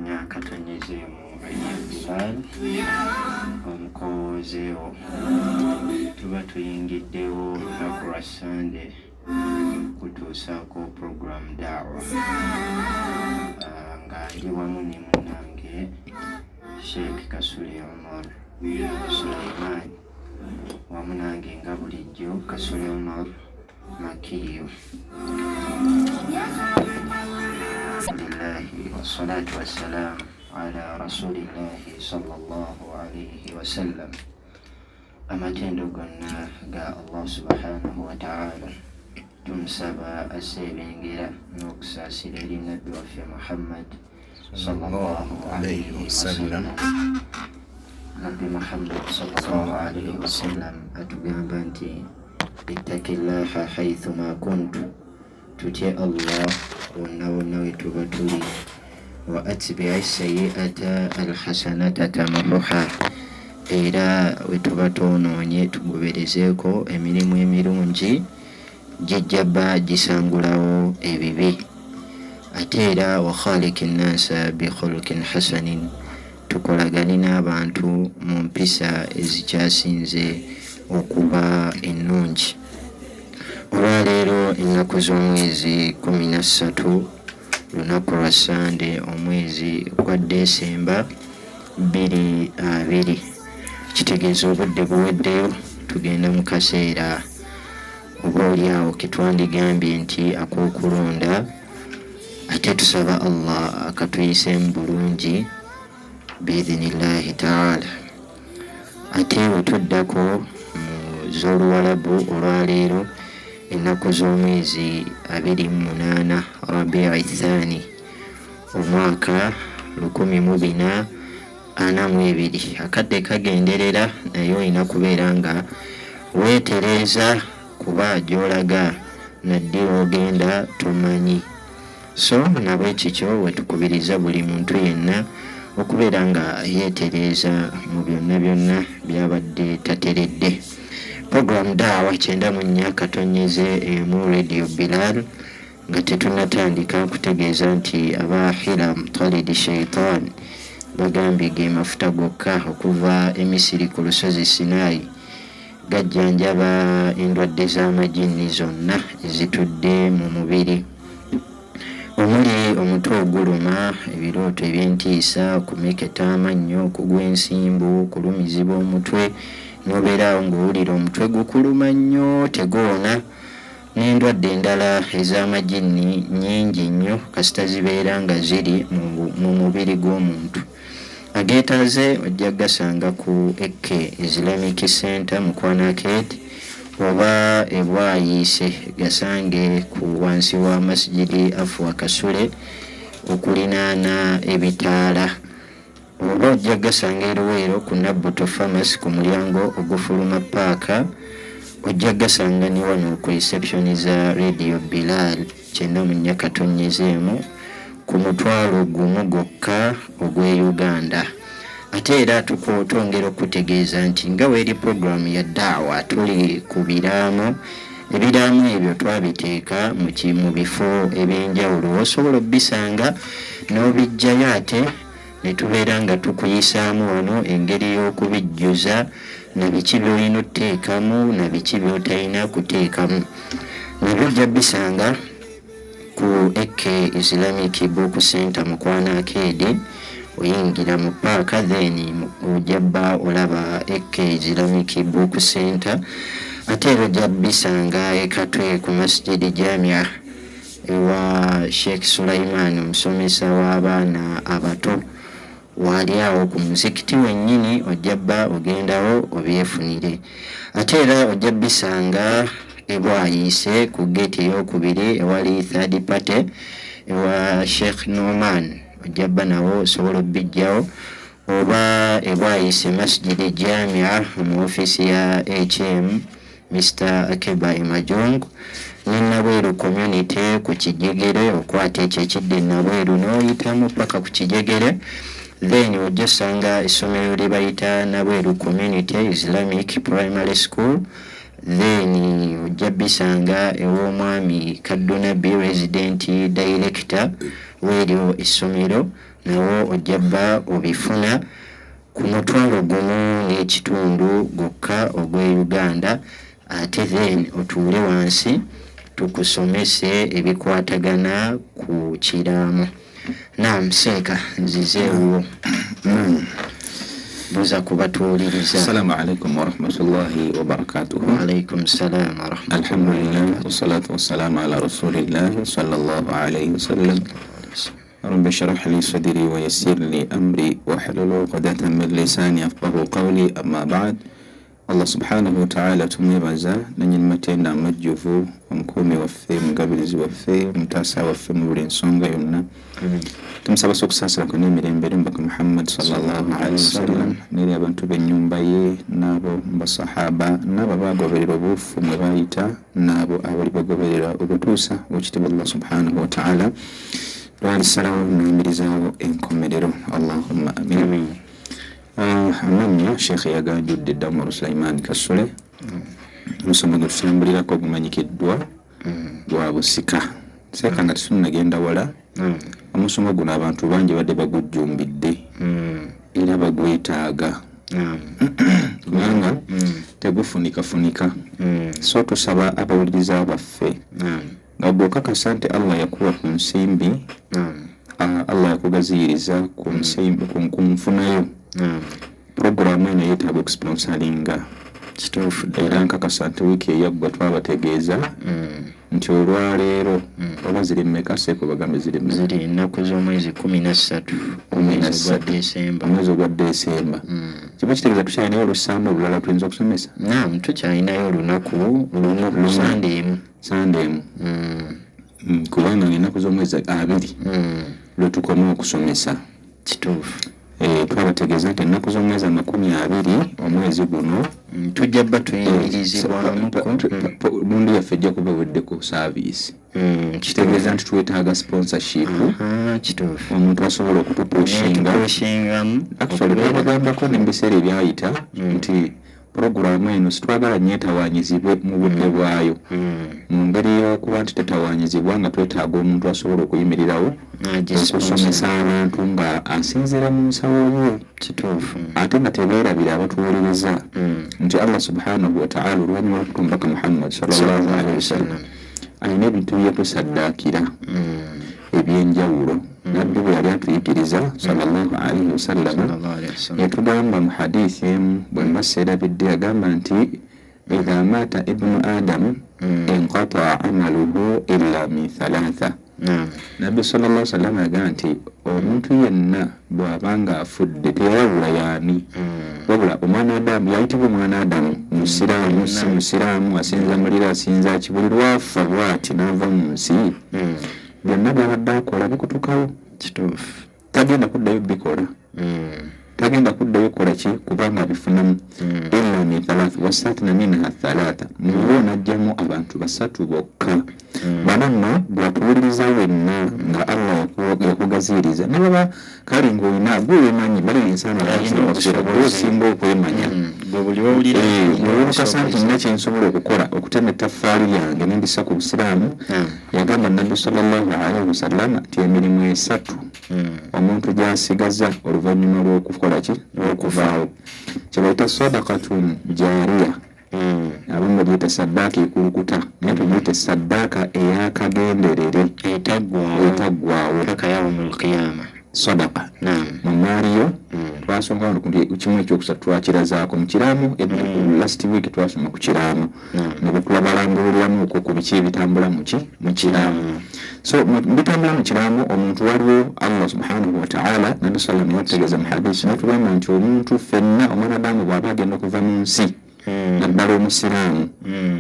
Nyakatonyezemu eby'ebbali omukowozeewo tuba tuyingiddewo olunaku lwa Sande kutuusaako puroguramu daawa nga ndi wamu ne munnange Sheikh Kasule Omar Suleiman wamu nange nga bulijjo Kasule Omar Makiyo. Alhamdulillahi wassalatu wassalamu ala rasulillahi sallallahu alayhi wa sallam. Amatendo gonna ga Allah subhanahu wa ta'ala tumusaba asebengera n'okusaasira eri nabbi waffe Muhammad sallallahu alayhi wa sallam. Nabbi Muhammad sallallahu alayhi wa sallam atugamba nti ittaqillaha haythuma kuntu, tutye Allah wonna wonna we tuba tuli, wa atbi'i sayyi'ata alhasanata tamuha, era we tuba twonoonye tugoberezeeko emirimu emirungi gijja bba gisangulawo ebibi. Ate era wa khaliqi nnasa bi khuluqin hasanin, tukolagane n'abantu mu mpisa ezikyasinze okuba ennungi. Olwaleero ennaku z'omwezi 13 lunaku lwa Sande omwezi gwa Desemba 2020, kitegeeza obudde buweddeyo tugenda mu kaseera obaolyawo ke twandigambye nti ak'okulonda. Ate tusaba Allah akatuyiseemu bulungi biidhinillahi ta'ala. Ate we tuddako mu z'Oluwarabu olwaleero ennaku z'omwezi 28 Rabi'i Thani omwaka 1442, akadde kagenderera naye olina kubeera nga weetereeza kuba gy'olaga naddi ogenda tomanyi. So nabwe kikyo wetukubiriza buli muntu yenna okubeera nga yeetereeza mu byonna byonna byabadde tateredde. Program daawa 94 katonyeze mu Radio Bilal nga tetunnatandika kutegeeza nti abaahira mutalidi shaitan bagambye ge mafuta gokka okuva emisiri ku lusozi Sinai gajjanjaba endwadde z'amajini zonna ezitudde mu mubiri, omuli omutwe oguluma, ebirooto eby'entiisa, okumeketa amannyo, okugwa ensimbu, okulumizibwa omutwe n'obeerawo ng'owulira omutwe gukuluma nnyo tegoona, n'endwadde endala ez'amajini nnyingi nnyo kasita zibeera nga ziri mu mubiri gw'omuntu. Ageetaaze ojja gasanga ku Eke Islamic Center Mukwo oba ebwayiise gasange ku wansi wa masjidi Afwa Kasule okulinaana ebitaala, oba ojja gasanga Eruweero ku Nabbuto Pharmacy ku mulyango ogufuluma paaka. Ojja gasanga ne wano ku reception za Radio Bilal 94 katonyezeemu ku mutwalo gumu gwokka ogw'e Uganda. Ate era twongera okutegeeza nti nga weeri puroguramu ya daawa tuli ku biraamu. Ebiraamu ebyo twabiteeka mu bifo eby'enjawulo, osobola obbisanga n'obijjayo ate ne tubeera nga tukuyisaamu wano engeri y'okubijjuza na biki by'olina oteekamu na biki by'otalina kuteekamu. Nabyo ojja bisanga ku Eke Islamic Book Center Mukwo oyingira mu paaka, then ojja bba olaba Eke Islamic Book Center. Ate era ojja bisanga Katwe ku Masjidi Jamia ewa Sheikh Sulaiman omusomesa w'abaana abato, wali awo ku muzikiti wennyini ojja bba ogendawo obyefunire. Ate era ojja bisanga ebwayiise ku geeti ey'okubiri ewali third party ewa Sheikh Noman, ojja bba nawo osobola obbijjawo, oba ebwayiise Masjidi Jamia mu ofiisi ya HM Mr. Akeba Majongo, ne Nabweru community ku Kijegere, okwata ekyo ekidde Nabweru n'oyitamu paka ku Kijegere, then ojja osanga essomero lye bayita Nabweru Community Islamic Primary School, then ojja bisanga ew'omwami Kaduna B Resident Director w'eryo essomero, nawo ojjaba obifuna ku mutwalo gumu n'ekitundu gwokka ogw'e Uganda, ate then otuule wansi tukusomese ebikwatagana ku kiraamo. Naam Seeka nzizeewo buza kubatuuliriza. Assalamu alaikum wa rahmatullahi wa barakatuh. Wa alaikum salam wa rahmatullahi. Alhamdulillah wassalatu wassalamu ala rasulillah sallallahu alayhi wa sallam. Rabbi shrah li sadri wa yassir li amri wa hlul 'uqdatan min lisani yafqahu qawli, amma ba'd. Allah subhanahu wa ta'ala tumwebaza nanyi matenda amajjuvu, omukumi waffe, mugabirizi waffe, mutaasa waffe mu buli nsonga yonna. Tumusaba sokusaasira ku n'emirembe mbaka Muhammad sallallahu alaihi wasallam n'eri abantu b'ennyumba ye n'abo basahaba n'abo bagoberera obufu mwe bayita n'abo abali bagoberera obutuusa w'ekitiibwa Allah subhanahu wa ta'ala lwalisalawo n'emirizaawo enkomerero. Allahumma amin. Amanya Sheikh yaganjudde Damaru Sulaiman Kasule, omusomo gwe tusambulirako gumanyikiddwa gwa Obusika. Seeka nga tusunnagenda wala, omusomo guno abantu bangi badde bagujjumbidde era bagwetaaga kubanga tegufunika. So tusaba abawuliriza baffe nga bw'okakasa nti Allah yakuwa ku nsimbi, Allah yakugaziyiriza ku nsimbi ku nfunayo, programu eno yeetaaga okusponsalinga. Kituufu era nkakasa nti wiiki eyaggwa twabategeeza nti olwaleero oba ziri mmeka Seeko bagambe ziri ennaku z'omwezi 13 omwezi ogwa Desemba. Kiba kitegeeza tukyalinayo olusambu olulala tuyinza okusomesa? Naam, tukyalinayo olunaku lumu sande emu kubanga ennaku z'omwezi 2 lwe tukoma okusomesa. Kituufu. Twabategeeza nti ennaku z'omwezi 20 omwezi guno tujja bba tuyimirizibwamuko lundi yaffe ejja kuba wedde ku service. Kitegeeza nti twetaaga sponsorship. Kituufu. Omuntu asobola okutupushingamu. Actually twabagambako n'ebiseera ebyayita nti programu eno sitwagala nyetawanyizibwe mu budde bwayo, mu ngeri y'okuba nti tetawanyizibwa nga twetaaga omuntu asobola okuyimirirawo okusomesa abantu nga asinziira mu nsawo ye. Kituufu. Ate nga tebeerabira abatuwuliriza nti Allah subhanahu wa ta'ala oluvannyuma lw'okutumbaka Muhammad sallallahu alaihi wasallam alina ebintu byetusaddaakira ebyenjawulo. Nabbi bwe yali atuyigiriza sallallahu alaihi wasallam yatugamba mu hadiisi emu bwe mbaseerabidde agamba nti idha mata ibnu adamu inqata'a amaluhu illa min thalatha. Nabbi sallallahu alaihi wasallam agamba nti omuntu yenna bw'abanga afudde teyawula yaani wabula omwana Adamu yayitibwa omwana Adamu, musiraamu si musiraamu, asinza mulira asinza kibuli, lwafa bw'ati n'ava mu nsi byonna byabadde akola bikutukawo. Kituufu. Tagenda kuddayo bikola. Tagenda kuddayo kola ki kubanga bifunamu illa min thalatha wasatna minha thalatha. Mubo najjamu abantu basatu bokka. Bananna bwatuwuliriza wenna nga Allah yakugaziriza ne baba kali ng'olina gwemanyi bali ensana osinga okwemanya buli wawulira kasanti nina kyensobola okukola okutema ettaffaali lyange nendisa ku busiraamu. Yagamba Nabbi sallallahu alaihi wasallam nti emirimu esatu omuntu gy'asigaza oluvannyuma lw'okukola ki lw'okuvaawo kyebayita sadaqatun jaariya. Abamu bagiyita saddaaka ekulukuta naye tugiyita saddaaka ey'akagenderere etaggwaawo paka yawmul qiyama. Sadaqa mu maaliyo twasonga wano ku kimu ekyokusatu twakirazaako mu kiraamu. Last week twasoma ku kiraamu ne bwetulabalanguliramu okwo ku biki ebitambula mu kiraamu. So bitambula mu kiraamu omuntu waliwo Allah subhanahu wa ta'ala Nabi sallallahu alaihi wasallam mu hadisi natugamba nti omuntu ffenna omwana Adamu bw'aba agenda okuva mu nsi naddala omusiraamu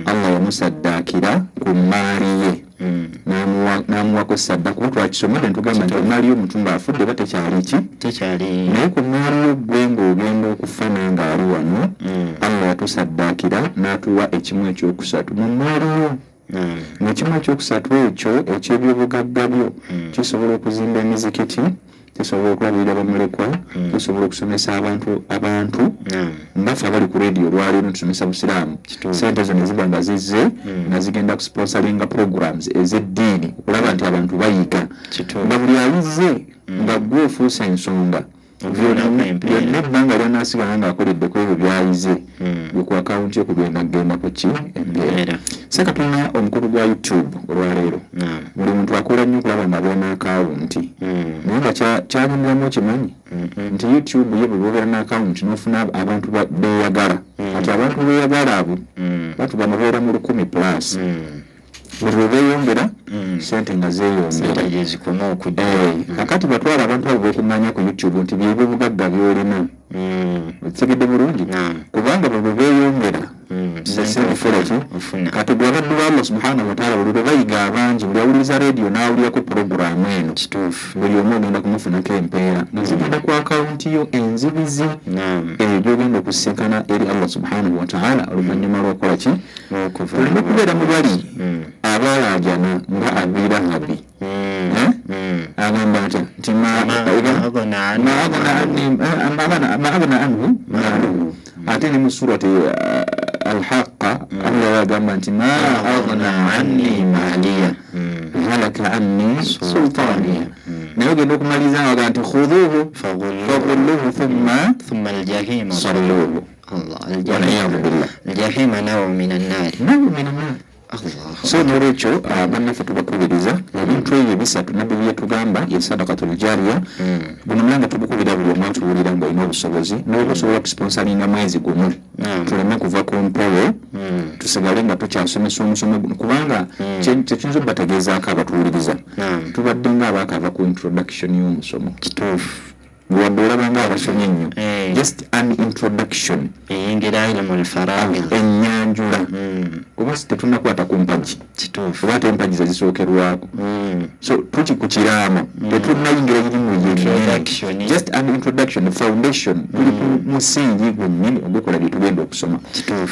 Allah yamusaddaakira ku maali ye n'amuwako saddaaka. Kuba twakisomedde ntugamba nti omaali y'omutumba afudde oba tekyali naye ku maali yo gwe ng'ogenda okufa nangaali wano Allah yatusaddaakira n'atuwa ekimu ekyokusatu mu maali yo. Ekimu ekyokusatu ekyo eky'ebyobugagga byo kisobola okuzimba emizikiti, kisobola okulabirira bamulekwa, kisobola okusomesa abantu mbaffe abali ku radio olwaleero tusomesa busiraamu. Sente zo ne ziba nga zizze nga zigenda kusponsoringa programs ez'eddiini okulaba nti abantu bayiga nga buli alizze nga gwe ofuusa ensonga byonna ebbanga lyanasigala nga akoleddeko ebyo byayize gwe ku akawunti okugenda kugenda ku ki embeera seka tulina omukulu gwa YouTube olwaleero buli muntu akola nnyo okulaba nga beena akawunti naye nga kyalindiramu okimanyi nti YouTube ye bwe bobeera n'akawunti n'ofuna abantu beeyagala ati abantu beeyagala abo batuba mubeera mu 100+. buli lwe beeyongera sente nga zeeyongera kakati batwala abantu abo b'okuŋŋaanya ku YouTube nti byebyo bugagga by'olina otegedde bulungi kubanga bwe beeyongera kati gwe abaddu ba Allah subhanahu wa ta'ala buli lwe bayiga abangi buli awuliriza rediyo n'awulirako puroguramu eno buli omu ogenda kumufunako empeera nga zigenda ku akawunti yo enzibizi ebyo byogenda okusinkana eri Allah subhanahu wa ta'ala oluvannyuma lw'okola ki tulina okubeera mu bali abalajana nga abiira habi agamba atya nti ma agana anhu maaluhu ate ne mu surati alhaqa Allah yagamba nti ma aghna anni maliya halaka anni sultaniya naye ogenda okumaliza nga waga nti khudhuhu faghulluhu thumma aljahima salluhu waliyadu billah aljahima nawo min annar so n'olwekyo bannaffe tubakubiriza ebintu ebyo bisatu nabyo byetugamba ye sadakatul jariya guno mulanga tubukubira buli omu atuwulira ng'olina obusobozi n'oba osobola okusponsalinga mwezi gumu tuleme kuva ku mpewo tusigale nga tukyasomesa omusomo guno kubanga kyekiyinza okubategeezaako abatuwuliriza tubadde nga abaakava ku introduction y'omusomo kituufu wadde olabanga abasomye ennyo just an introduction eyingira ilmu al-fara'id ennyanjula kuba tetunnakwata ku mpagi oba ate empagi zezisookerwako so tukikukiraama tetunnayingira irimu yennyini just an introduction foundation tuli ku musingi gwennyini ogwekola bye tugenda okusoma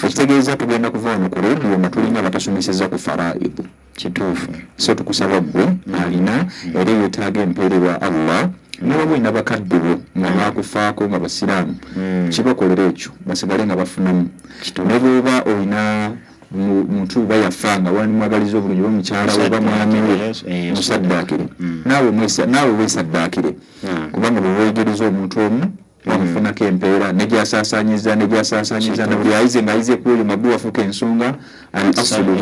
ekitegeeza tugenda kuva wano ku rediyo nga tulinga batasomeseza ku faraidu kituufu so tukusaba gwe alina era yeetaaga empeererwa Allah n'oba olina bakadde bo nga baakufaako nga basiraamu kibakolera ekyo basigale nga bafunamu ne bw'oba olina muntu oba yafa nga wandimwagaliza obulungi oba mukyala we oba mwami we musaddaakire naawe weesaddaakire kubanga bwe weegereza omuntu omu wamufunako empeera negyasaasaanyiza na buli ayize ng'ayize ku oyo mabbu wafuuka ensonga al asulu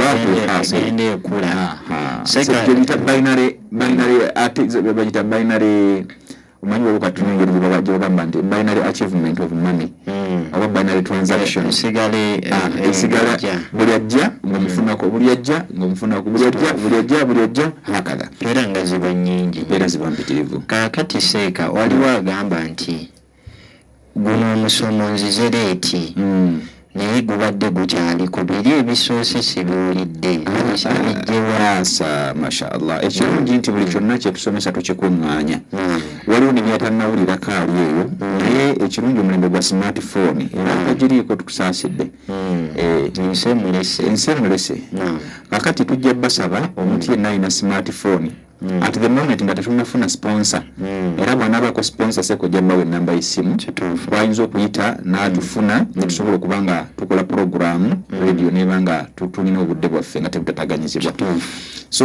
bagita binary omanyi waliwo katunengeri gyebagamba nti binary achievement of money oba binary transaction esigala buli ajja ng'omufunako buli ajja ng'omufunako buli ajja hakadha era nga ziba nnyingi era ziba mpitirivu kaakati seeka waliwo agamba nti guno omusomo nzize leeti naye gubadde gukyali ku biri ebisoose sibiwulidde bijjewaasa mashallah ekirungi nti buli kyonna kyetusomesa tukikuŋŋaanya waliwo ne byatannawulirako ali eyo naye ekirungi omulembe gwa smartphone era tagiriiko tukusaasidde ensi emulese kakati tujja basaba omuntu yenna alina smartphone at the moment nga tetunafuna sponsor era bw'anaabako sponsor seko jjambawo ennamba y'essimu twayinza okuyita n'atufuna ne tusobola okuba nga tukola programu radio neba nga tulina obudde bwaffe nga tebutataganyizibwa so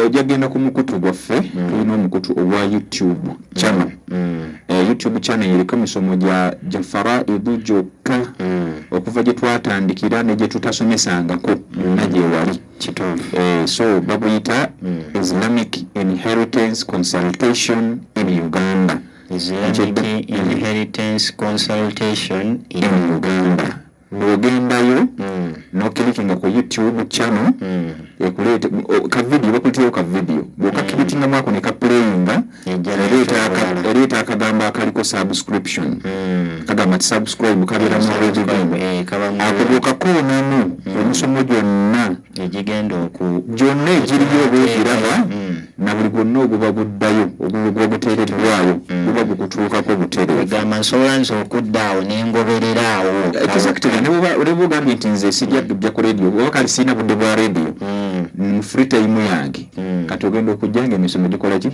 ojja genda ku mukutu gwaffe tulina omukutu ogwa YouTube channel YouTube channel eriko emisomo gya faraidu gyokka okuva gye twatandikira ne gye tutasomesangako yonna gyewali so babuyita Islamic Inheritance Consultation in Uganda. Islamic Inheritance Consultation in Uganda. N'ogendayo n'okilikinga ku YouTube channel ekulete ka video bakutirayo ka video bw'okakilikinga mwako ne ka playinga ereeta akagamba akaliko subscription kagamba ti subscribe kabeeramu ako bw'okakoonamu emisomo gyonna gyonna egiriyo oba ogiraba na buli gwonna oguba guddayo oguba guteereddwayo guba gukutuukako butereevu egamba nsobola nze okuddaawo n'engobereraawo oleba ogambye nti nze sijja ku radio oba kali siina budde bwa radio mu free time yange kati ogenda okujjanga emisomo gikola ki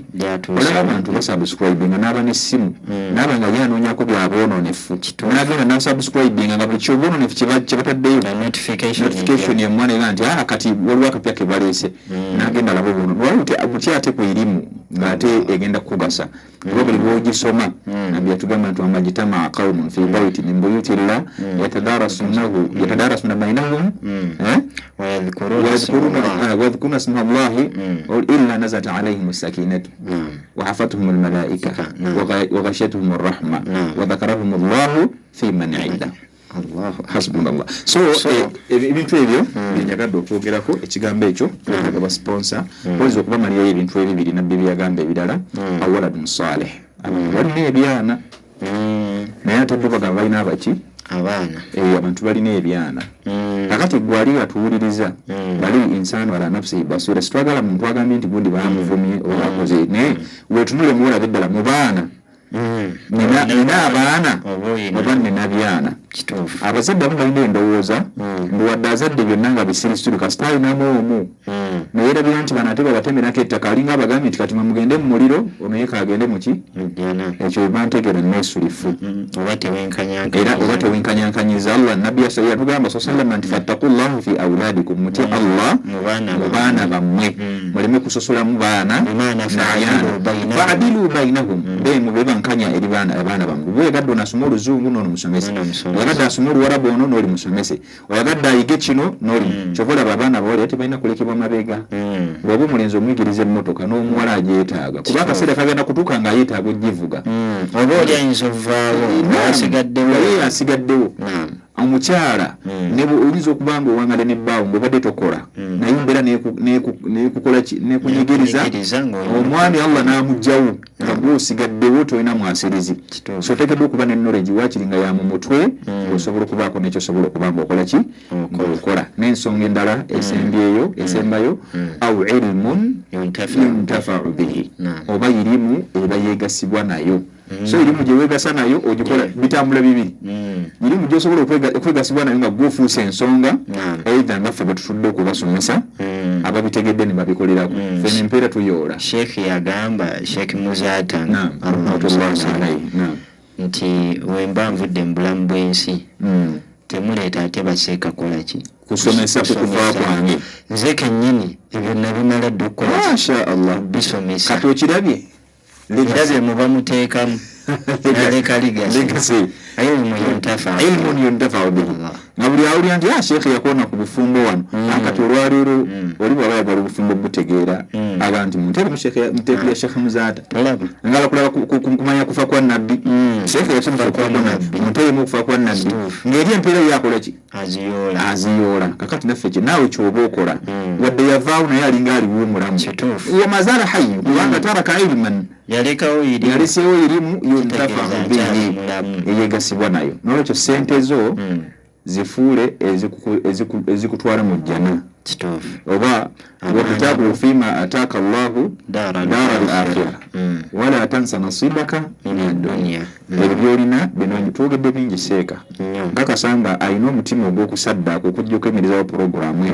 olaba abantu basubscribinga n'aba n'essimu n'aba nga yanoonyako byaboononefu n'agenda n'asubscribinga nga buli kyoboononefu kyebataddeyo notification yemmwana era nti kati waliwo akapya ke baleese n'agenda alaba obwono lwali buti ate kwerimu ngate egenda kugasa buli bwogisoma nabbi yatugamba nti amajitama qaumun fi bayti min buyutillah yatadarasuna bainahum wa yadhkuruna isma Allahi illa nazalat alayhim as-sakinatu wa hafatuhum al-malaika wa ghashiyatuhum ar-rahma wa dhakarahum Allahu fi man 'inda. Hasbunallah. So ebintu ebyo byenyagadde okwogerako ekigambo ekyo nga sponsor oyinza okuba maliyo ebintu ebibiri nabbi byagamba ebirala awaladun salih balina ebyana naye ate bagamba balina abaki abaana abantu balina ebyana kakati gwali atuwuliriza bali insanu ala nafsi basira situagala muntu agambye nti gundi bamuvumye olakoze naye wetunule muwulaba eddala mu baana nina abaana oba nina byana abazadde abamu balina endowooza nduwadde azadde byonna nga bisirisiru kasita alinamu naye erabira nti bano ate babatemerako ettaka alinga abagambye nti kati mugende mu muliro ono ye kagende muki ekyo webantegera nesulifu oba tewenkanyankanyiza Allah nabbi yatugamba sallama nti fattakullahu fi auladikum muti Allah mu baana bammwe muleme kusosola mu baana fa'dilu bainahum bebankanya eri abaana bammwe bweyagadde onasoma oluzungu n'ono musomese oyagadde asoma oluwarabu ono n'oli musomese oyagadde ayige kino n'oli kyova olaba abaana bawala tebalina kulekebwa mabega bw'oba omulenzi omuyigiriza emmotoka n'omuwala agyetaaga kuba akaseera kagenda kutuuka nga yeetaaga ogivuga oba oli ayinza ovaawo asigaddewo omukyala oyinza okuba nga owangale nebbaawo ng'obadde tokola naye mbeera nekukola nekunyigiriza omwami Allah n'amugjawo nga gwosigaddewo tolina mwasirizi so oteekeddwa okuba ne knowledge waakiri nga ya mu mutwe osobola okubaako nekyo osobola okuba nga okola ki ng'okola n'ensonga endala esembayo au ilmun yuntafa'u bihi oba irimu eba yeegasibwa nayo so irimu gye weegasa nayo ogikola bitambula bibiri irimu gy'osobola okwegasibwa nayo nga gwofuusa ensonga eitha nga ffe betutudde okubasomesa ababitegedde ne babikolerako ffe nempeera tuyoola Sheikh yagamba Sheikh Muzata nti wemba nvudde mu bulamu bw'ensi temuleeta ate baseeka kola ki kusomesa kukuva kwange nze kennyini ebyo nabimala dde okukola masha Allah bisomesa kati okirabye Ligase muba muteekamu naleka ligase ilmun yuntafa'u bihi nga buli awulira nti Sheikh yakona ku bufumbo wano akati olwaleero oli bw'aba ayagala obufumbo butegeera abantu munteeke muteekera Sheikh Muzata ngala kulaba kumanya kufa kwa nabbi Sheikh yakimufa kwa nabbi munteekemu okufa kwa nabbi ng'eri empeera yakola ki aziyoola kakati naffe ki naawe kyoba okola wadde yavaawo naye alinga aliwo mulamu wa mazala hayyu kubanga taraka ilman yaleseewo irimu yuntafa'u bihi eyegasibwa nayo nolwekyo sente zo zifuule ezikutwala mu jjana oba wabtagu fima ataka Allahu dara al-akhirah wala tansa nasibaka min ad-dunya ebyolina bino twogedde bingi seeka nkakasanga alina omutima ogw'okusaddaaka okujja okwemereza wa programu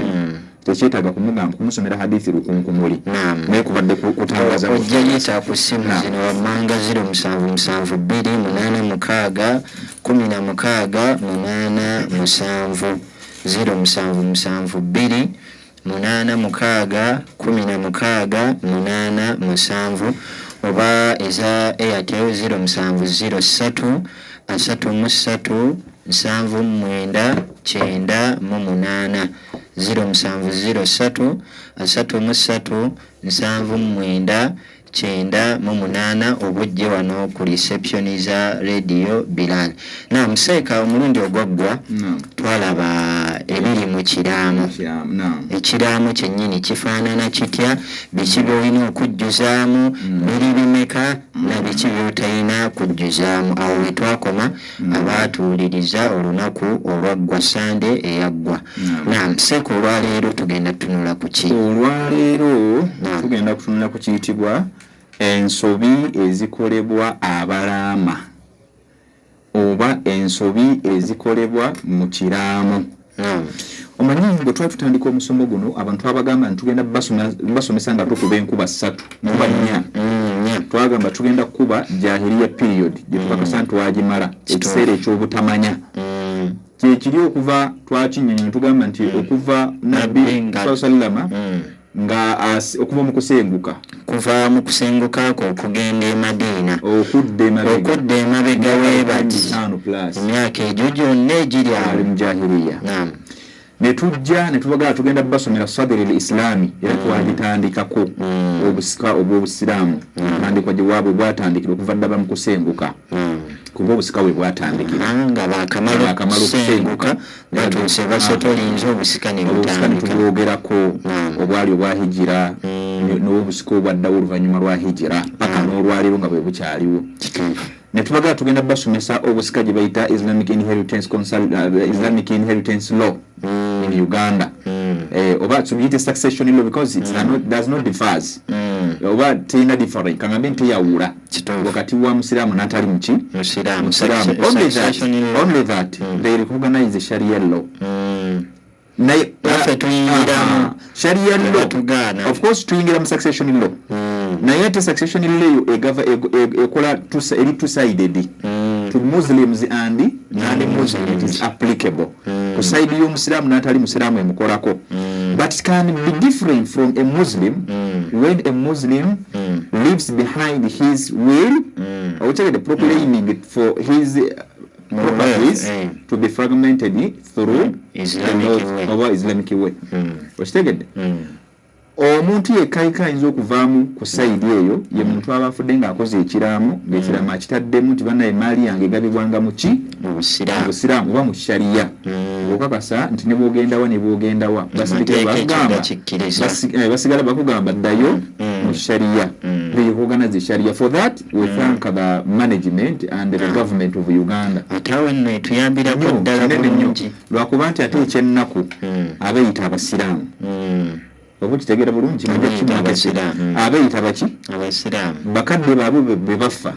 tekyetaaga kumusomera hadithi lukunkumuli naye kubadde kutangaza ojjayita ku ssimu zino wammanga 077286 16 0772 86 16 oba eza Airtel 0703 33 79 98 0703 33 79 98 obujje wano ku reception za radio Bilal. Na mseeka omulundi ogwaggwa twalaba ebiri mu kiraamu. Ekiraamu kyennyini kifaanana kitya, biki by'olina okujjuzaamu, biri bimeka na biki by'otalina kujjuzaamu. Awo we twakoma abaatuwuliriza olunaku olwaggwa Sande eyaggwa. Na mseeka olwaleero tugenda tunula ku ki? Olwaleero tugenda kutunula ku kiyitibwa ensobi ezikolebwa abalaama oba ensobi ezikolebwa mu kiraamu. Omanyi bwe twali tutandika omusomo guno abantu abagamba nti tugenda basomesa nga tukuba enkuba 3 nkuba 4 twagamba tugenda kuba jahiliya period gye tukakasa nti wagimala ekiseera ekyobutamanya kyekiri okuva twakinnyonnyola tugamba nti okuva nabbi sallama nga okuva mu kusenguka kuva mu kusenguka ko okugenda e Madina okudde emabega webati emyaka egyo gyonna egiri ali mu jahiliya. Ne tujja ne tubagala tugenda basomera sadri al-islami era twagitandikako obusika obw'obusiraamu tandikwa gye bwabwe bwatandikira okuva ddala mu kusenguka kuba obusika bwe bwatandikira nga bakamala okusenguka batuuse basetolinze obusika ne tubwogerako obwali obwa hijira n'obusika obwaddawo oluvannyuma lwa hijira paka n'olwaliro nga bwe bukyaliwo. Ne tubagala tugenda basomesa obusika gye bayita Islamic Inheritance Law in Uganda. Oba tubiyite succession law because it does not differs. Oba tena different kangambe ntiyawula wakati wa musiramu n'atali muki musiramu. Only that they recognize the Sharia law. Sharia law of course tuyingira mu succession law naye ate succession law ekola two-sided to Muslims and non-Muslims. It is applicable ku side y'omusiramu n'atali musiramu emukolako, but it can be different from a Muslim when a Muslim leaves behind his will or the proper aiming for his properties to be fragmented through Islamic way. Ostegede omuntu yekayika ayinza okuvaamu ku sayidi eyo ye muntu aba afudde ng'akoze ekiraamo ng'ekiraamo akitaddemu nti bannaye emaali yange egabibwanga mu ki obusiraamu oba mu shariya okakasa nti ne bw'ogendawa ne bw'ogendawa basigala bakugamba ddayo mu shariya. They organize the Sharia. For that, we thank the management and the government of Uganda. Lwakuba nti ate ekyennaku abeeyita abasiraamu oba kitegera bulungi abeeyita baki bakadde baabwe be bafa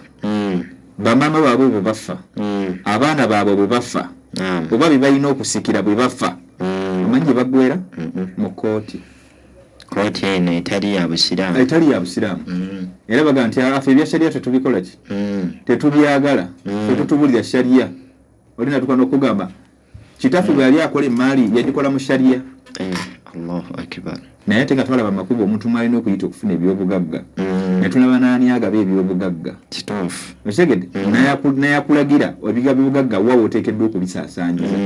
bamaama baabwe be bafa abaana baabwe be bafa oba be balina okusikira bwe bafa omanyi gye baggwera mu kooti eno etali ya busiraamu era baga nti afe ebya sharia tetubikola ki tetubyagala tetutubulira sharia olina tukana okugamba kitaffe bwe yali akola emaali yagikola mu sharia. Allahu akbar. Naye ate nga twalaba amakubo omuntu mwalina okuyita okufuna ebyobugagga ne tulaba n'ani agaba ebyobugagga kituufu okitegedde nayakulagira ebiga byobugagga wawe oteekeddwa okubisaasaanyiza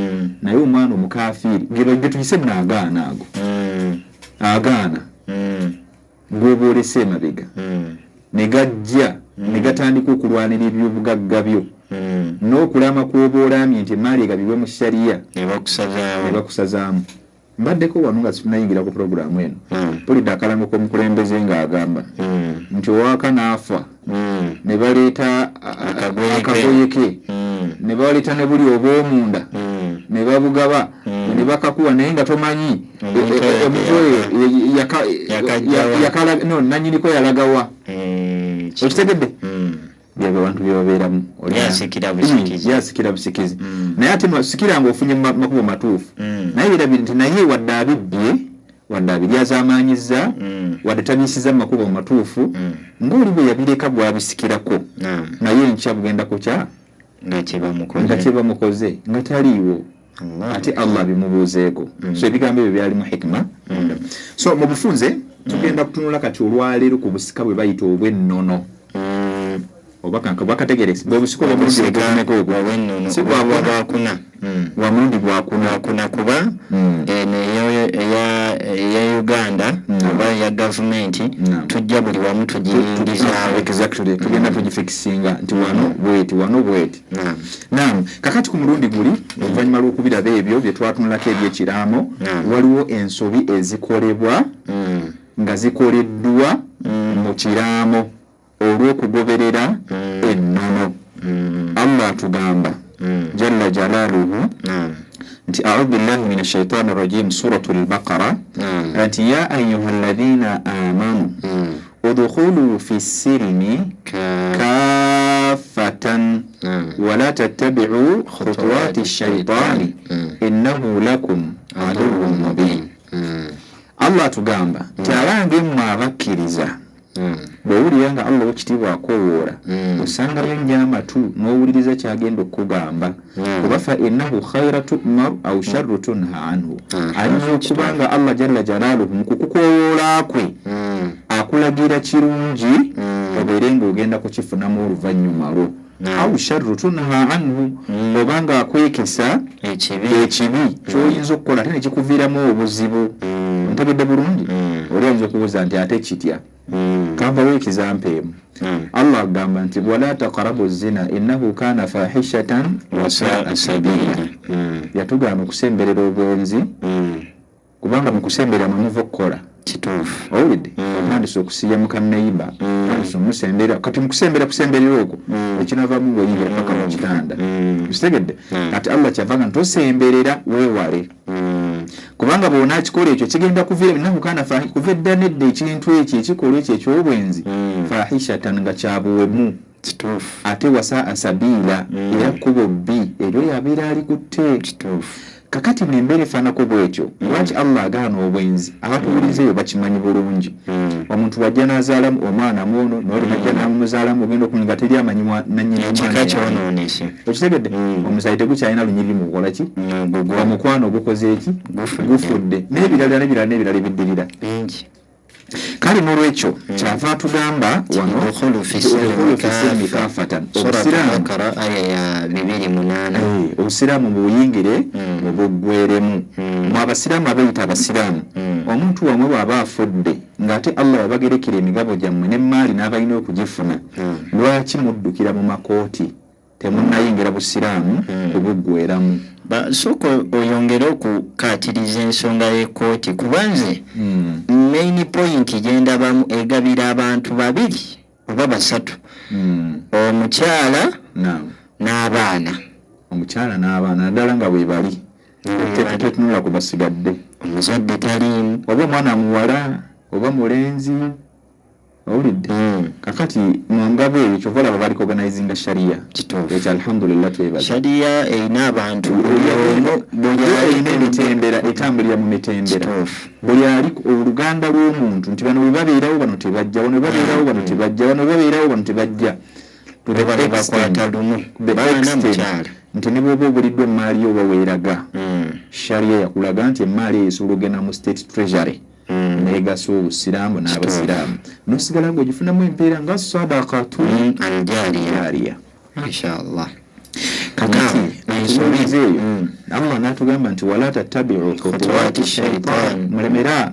naye omwana omukaafiiri gye tuyise naagaana ago agaana gw'oba olese emabega ne gajja ne gatandika okulwanira ebyobugagga byo n'okulama kw'oba olaamye nti emaali egabibwe mu shariya ne bakusazaamu. Mbaddeko wano nga sifunayingira ku programu eno pulidde akalango k'omukulembeze ng'agamba nti owaka n'afa ne baleeta akagoye ke ne baleeta ne buli obw'omunda ne babugaba ne bakakuwa naye nga tomanyi nanyiniko yalagawa okitegedde byaba abantu byebabeeramu yasikira busikizi naye ate sikira ng'ofunye makubo matuufu naye birabiri nti naye wadde abibbye wadde abiryazaamaanyizza wadde tabiisiza makubo matuufu ng'oli bwe yabireka bwabisikirako naye nkya bugenda kukya nga kyebamukoze nga taliiwo ate Allah bimubuuzeeko. So ebigambo ebyo byalimu hikima. So mu bufunze tugenda kutunula kati olwaleero ku busika bwe bayita obwennono obakanka bwakategeresi bwobusika obwomulundi obukumeko ogwo si bwakuna wamulundi bwakuna kuba eya Uganda oba ya gavumenti tujja buli wamu tugiyingizaawo exactly tugenda tugifikisinga nti wano bweti. Kakati ku mulundi guli oluvannyuma lw'okubiraba ebyo bye twatunulako ebyekiraamo waliwo ensobi ezikolebwa nga zikoleddwa mu kiraamo olw'okugoberera ennono. Allah atugamba jalla jalaaluhu nti a'udhu billahi minash shaitani rajim suratul baqara anti ya ayyuhalladhina amanu udkhulu fis silmi kaffatan wa la tattabi'u khutuwati shaitani innahu lakum aduwwun mubin. Allah atugamba nti abange mmwe abakkiriza bw'owulira nga Allah w'ekitiibwa akoowoora osangayo nnyo amatu n'owuliriza kyagenda okugamba kuba fa innahu khayra tu'mar aw sharru tunha anhu ayinza okuba nga Allah jalla jalaaluhu mu n'okukoowoola kwe akulagira kirungi obeere ng'ogenda kukifunamu oluvannyuma lwo aw sharru tunha anhu obanga akwekesa ekibi kyoyinza okukola ate nekikuviiramu obuzibu ntegedde bulungi oli oyinza okubuuza nti ate kitya kanvawo ekizampa emu Allah agamba nti wala taqrabu zina innahu kana fahishatan wa saa sabila yatugamba okusemberera obwenzi kubanga mukusemberera mwemuva okukola kituufu owulidde otandise okusiya mukaneiba otandise omusembera kati mukusemberera okwo ekinavamu ngaoyingira paka mu kitanda kitegedde kati Allah kyavanga nti osemberera weewale kubanga bwona akikola ekyo kigenda kuviira nahu kana kuva edda nedda ekintu ekyo ekikolwa ekyo ekyobwenzi fahishatan nga kyabuwemu ate wasa asabiila era kkubo bbi eryo yabeera alikutte kakati nembeera efaanako bwekyo lwaki Allah agaana obwenzi abatuwulizeeyo bakimanyi bulungi omuntu wajja n'azaalamu omwana mwono n'oli najja n'amuzaalamu ogenda okunyinga teri amanyi nanyini okitegedde omusayi tegukyalina lunyiriri mu kukola ki omukwano ogukoze eki gufudde n'ebirala ebiddirira kale n'olwekyo kyava tugamba wano obusiraamu buyingire mubugweremu mwabasiraamu abayita abasiraamu omuntu wamwe bw'aba afudde ng'ate Allah yabagerekera emigabo gyammwe n'emaali n'abalina okugifuna lwaki muddukira mu makooti temunnayingira busiraamu kubuggweramu soko oyongere okukatiriza ensonga y'ekkooti kubanze main point gyendabamu egabira abantu babiri oba basatu omukyala n'abaana naddala nga bwe bali tetunula ku basigadde omuzadde taliimu oba omwana muwala oba mulenzi owulidde kakati mungabo ebyo kyova olaba bali organizinga sharia ekyo alhamdulillah twebaza sharia erina abantu erina emitendera etambulira mu mitendera buli ali oluganda lw'omuntu nti bano bwe babeerawo bano tebajja bano bwe babeerawo bano tebajja bano bwe babeerawo bano tebajja bakwata lumu baana mukyala nti ne bwoba obuliddwa emaali yo baweeraga sharia yakulaga nti emaali eyo esobola ogenda mu state treasury negasa obusiraamu n'abasiraamu nosigala ng'ogifunamu empeera nga sadakatu aljariya inshallah kakati ensobizeeyo Allah n'atugamba nti wala tattabi'u khutuwaati shaitan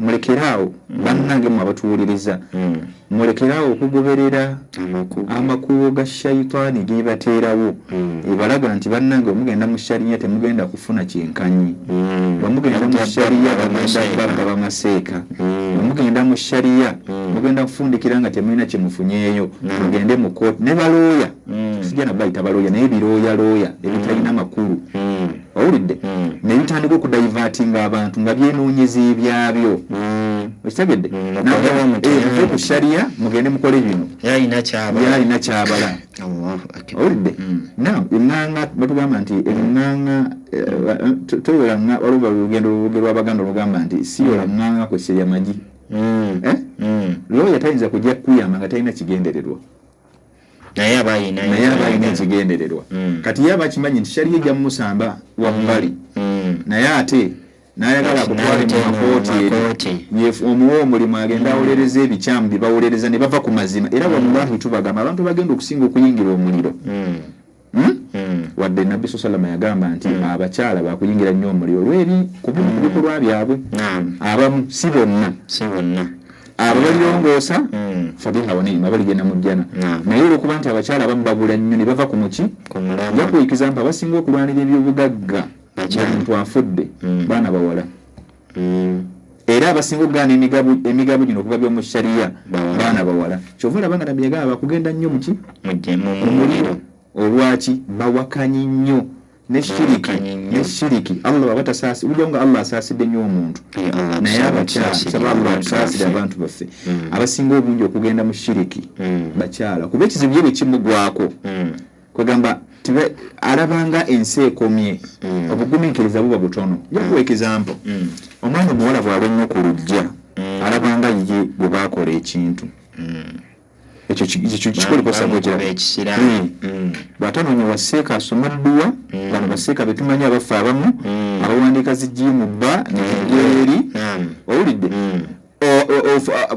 mulekeraawo bannange mwe abatuwuliriza mulekeraawo okugoberera amakubo ga shaitaani gebateerawo ebalaga nti bannange omugenda mu shariya temugenda kufuna kyenkanyi bamugenda mu shariya bagenda babba bamaseeka omugenda mu shariya mugenda kufundikira nga temulina kyemufunyeeyo mugende mu kooti ne balooya sijana bayita balooya naye birooya ebitalina makulu owulidde nebitandika okudivatinga abantu nga byenoonyeza ebyabyo okitegedde muve ku sharia mugende mukole bino yalina kyabala owulidde eŋŋaŋa batugamba nti eŋŋaŋa toyola waliwo olugendo lw'abaganda olugamba nti siyola ŋŋaŋa kweserya magi looya tayinza kujja kuyamba nga talina kigendererwa naye aba alina ekigendererwa kati ye aba akimanyi nti sharia ejja mumusamba wabbali naye ate n'ayagala akutwale mu makooti omuwa omulimu agenda awolereza ebikyamu bye bawolereza ne bava ku mazima era wallahi tubagamba abantu bagenda okusinga okuyingira omuliro wadde nabbi salama yagamba nti abakyala bakuyingira nnyo omuliro lw'ebi ku bikolwa byabwe abamu si bonna abo balirongoosa fabiha wanima baligenda mu jjana naye olwokuba nti abakyala abamu babula nnyo ne bava ku muki jakuyikiza mpa abasinga okulwanira ebyobugagga omuntu afudde baana bawala era abasinga okugaana emigabo gino okuva by'omu shariya baana bawala kyova olaba nga nabbi yagamba bakugenda nnyo muki mu muliro olwaki bawakanyi nnyo neshiriki Allah wabatasaasi ujja nga Allah asaasidde nnyo omuntu naye abakyala saba Allah atusaasire abantu baffe abasinga obungi okugenda mu shiriki bakyala kuba ekizibu ye bwe kimugwako kwegamba alabanga ensi ekomye obugumiikiriza buba butono jakuwa ekizampo omwana omuwala bw'aba ennyo ku lujja alabanga ye bwe baakola ekintu ekyo kikolekosa bw'atanoonya waseeka asoma dduwa bano baseeka betumanyi abaffe abamu abawandiika zijjimu bba nejeri owulidde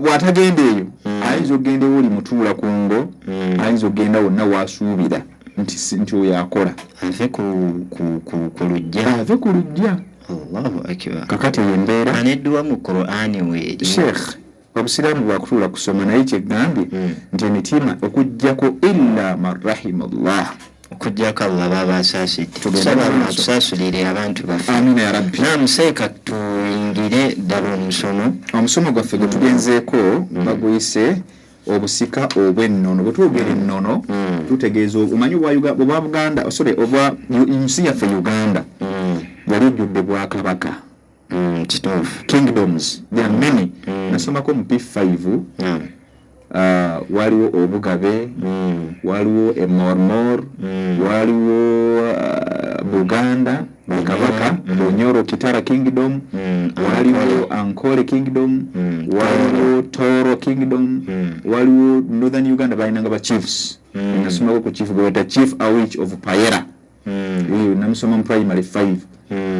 bw'atagenda eyo ayinza okgenda oli mutuula ku ngo ayinza okgenda wonna wasuubira nti oyo akola ave ku lujja Allahu akbar kakati embeera aneddwa mu Qur'ani weeri Sheikh Obusiraamu bwakutuula kusoma naye kyegambye nti emitima okuggyako illa man rahimallah okuggyako Allah baba asaasulire abantu baffe amina ya rabbi namuseeka tuyingire ddala omusomo gwaffe gwe tugenzeeko baguyise obusika obw'ennono bwe twogera ennono tutegeeza omanyi obwa Buganda obwa nsi yaffe Uganda yali ejjudde bwakabaka kingdoms there are many nasomako mu P5 waliwo obugabe waliwo emormor waliwo Buganda kabaka Bunyoro Kitara kingdom waliwo Ankole kingdom waliwo Toro kingdom waliwo Northern Uganda balinanga ba chiefs nasomako ku chief gweta chief awich of Payera namusoma mu primary 5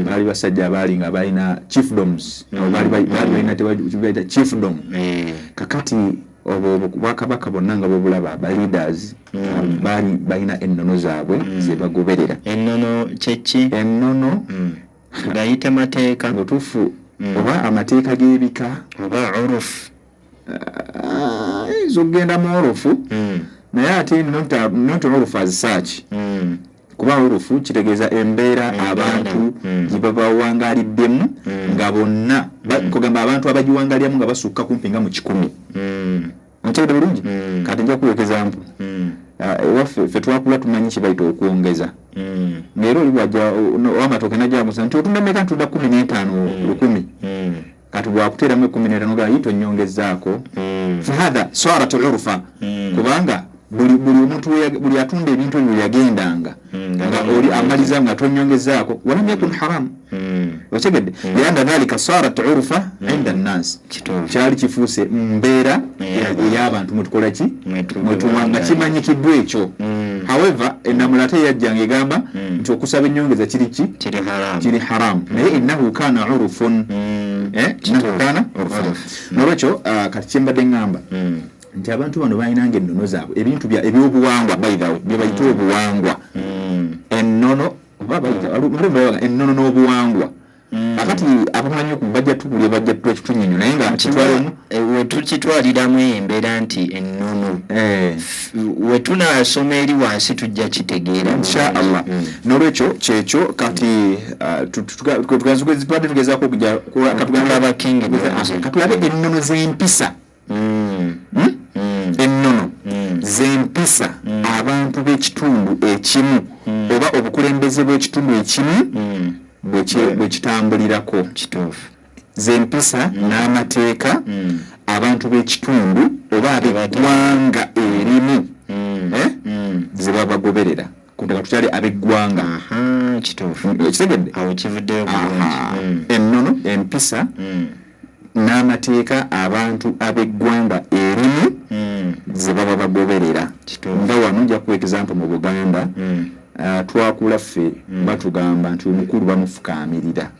bali basajja abalinga abalina chiefdoms bali balina tebaita chiefdom kakati obwakabaka bonna nga bwebulaba ba leaders bali balina ennono zaabwe ze bagoberera ennono kyeki ennono gayita mateeka otuufu oba amateeka g'ebika oba urufu zogenda mu urufu naye ate not urufu as such kuba urufu kitegeeza embeera abantu gye babawangaliddemu nga bonna kugamba abantu abagiwangaliramu nga basukka kumpi nga mu 100 ntegedde bulungi kati nja kuwekeza mpu ewaffe ffe twakula tumanyi kye bayita okwongeza ng'era oli bwajja w'amatooke najjamusa nti otunda mmeka ntunda 15 lukumi kati bwakuteeramu 15 ga yito nnyongezaako fahadha swarat urufa kubanga buli omuntu buli atunda ebintu ebyo yagendanga nga oli amaliza nga tonyongezaako walam yakun haram wategedde lianda dhalika sarat urufa inda nnas kyali kifuuse mbeera ey'abantu mutukola ki mwetuwanga kimanyikiddwa ekyo however enamula ate yajjanga egamba nti okusaba ennyongeza kiri haram naye innahu kana urufun nolwekyo kati kyembadde ngamba nti abantu bano balinanga ennono zaabwe ebintu ebyobuwangwa bye bayita obuwangwa ennono ennono n'obuwangwa akati abamanyi bajja tubulye bajja tukitunyenyo naye nga wetukitwaliramu embeera nti ennono wetunasoma eri wansi tujja kitegeera inshaallah nolwekyo kyekyo kati tugezaako katulabe ennono z'empisa ennono z'empisa abantu b'ekitundu ekimu oba obukulembeze bw'ekitundu ekimu bwe kitambulirako z'empisa n'amateeka abantu b'ekitundu oba ab'eggwanga erimu ze baba bagoberera kutaka tukyali ab'eggwanga kitegedde ennono empisa n'amateeka abantu ab'eggwanga erimu ze baba bagoberera nga wano nja kuwa example mu Buganda twakula ffe batugamba nti omukulu bamufukaamirira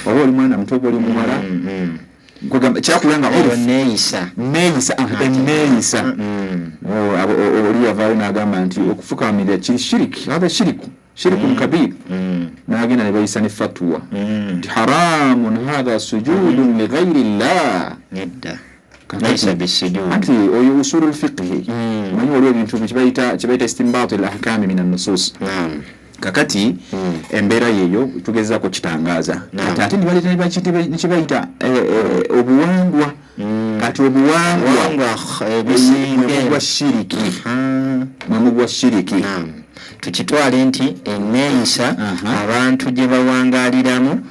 oba oli mwana muto oba oli muwala kyakulanga neeyisa oli yavaayo n'agamba nti okufukaamirira kiri shiriki hatha shirikun kabir n'agenda ne bayisa ne fatwa nti haramun hatha sujudun lighairi llah ati oyo usulu lfiqhi manyi waliwo ebintu kibaita istinbat alahkami min annusus kakati embeera yeeyo tugezaako kitangaaza ate nikibaita obuwangwa kati obuwangwa mwemugwa shiriki tukitwale nti enneeyisa abantu gye bawangaliramu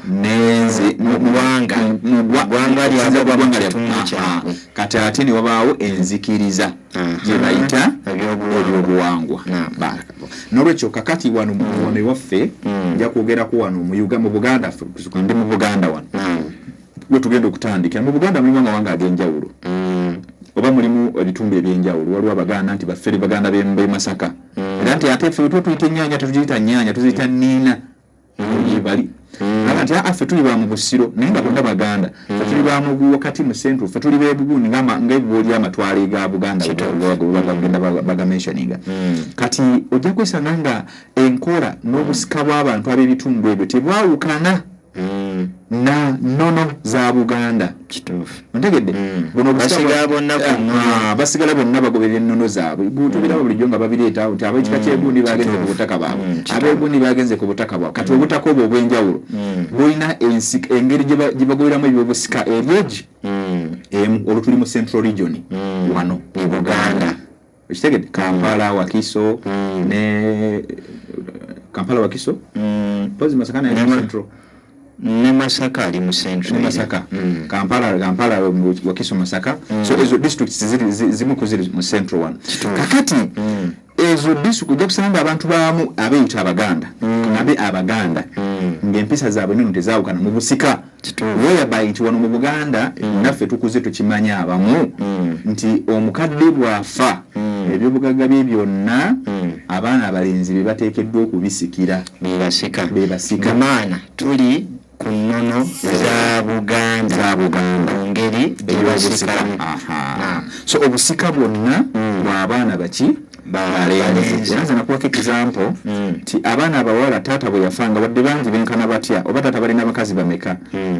gwanga lyakitundu kyabwe kati ate ne wabaawo enzikiriza gye bayita ebyobuwangwa nolwekyo kakati wano muwano ewaffe nja kwogerako wano mu Buganda ndi mu Buganda wano we tugenda okutandikira mu Buganda mulimu amawanga ag'enjawulo oba mulimu ebitundu ebyenjawulo waliwo Abaganda nti baffere Baganda b'e Masaka era nti ate ffe tuyita ennyaanya tetugiyita nnyaanya tuziyita nniina bali bagamba nti affe tuli ba mu Busiro naye nga bonna Baganda ffe tuli ba mu wakati mu Central ffe tuli beebuguuni ng'ebibooli amatwale ga Buganda bagenda bagamentioninga kati ojja kwesanga nga enkola n'obusika bw'abantu ab'ebitundu ebyo tebwawukana na nnono za Buganda. Kituufu. Ontegedde? Buno basigala bonna bagoberera ennono zaabwe. Tubiraba bulijjo nga babireeta nti ab'ekika ky'Egundi bagenze ku butaka baabwe. Ab'Egundi bagenze ku butaka bwabwe. Kati obutaka obwo obw'enjawulo bulina engeri gye bagoberamu ebyobusika eryegi olwo tuli mu Central Region wano e Buganda. Okitegedde? Kampala, Wakiso ne Kampala, Wakiso pozi Masaka na Central ne Masaka ali mu Central. Masaka Kampala Wakiso Masaka so ezo districts zimu kuziri mu Central one. Kakati ezo district ojja kusanga abantu baamu abeyita Abaganda Abaganda ng'empisa zaabwe nno tezaawukana mu busika whereby nti wano mu Buganda naffe tukuze tukimanya abamu nti omukadde bwafa ebyobugagga bye byonna abaana abalenzi be bateekeddwa okubisikira bebasika maana tuli ku nnono za Buganda ngeri gyebasika. So obusika bwonna bw'abaana baki balenzi. Era nze nakuwako example ti abaana abawala taata bwe yafanga wadde bangi benkana batya oba taata balina abakazi bameka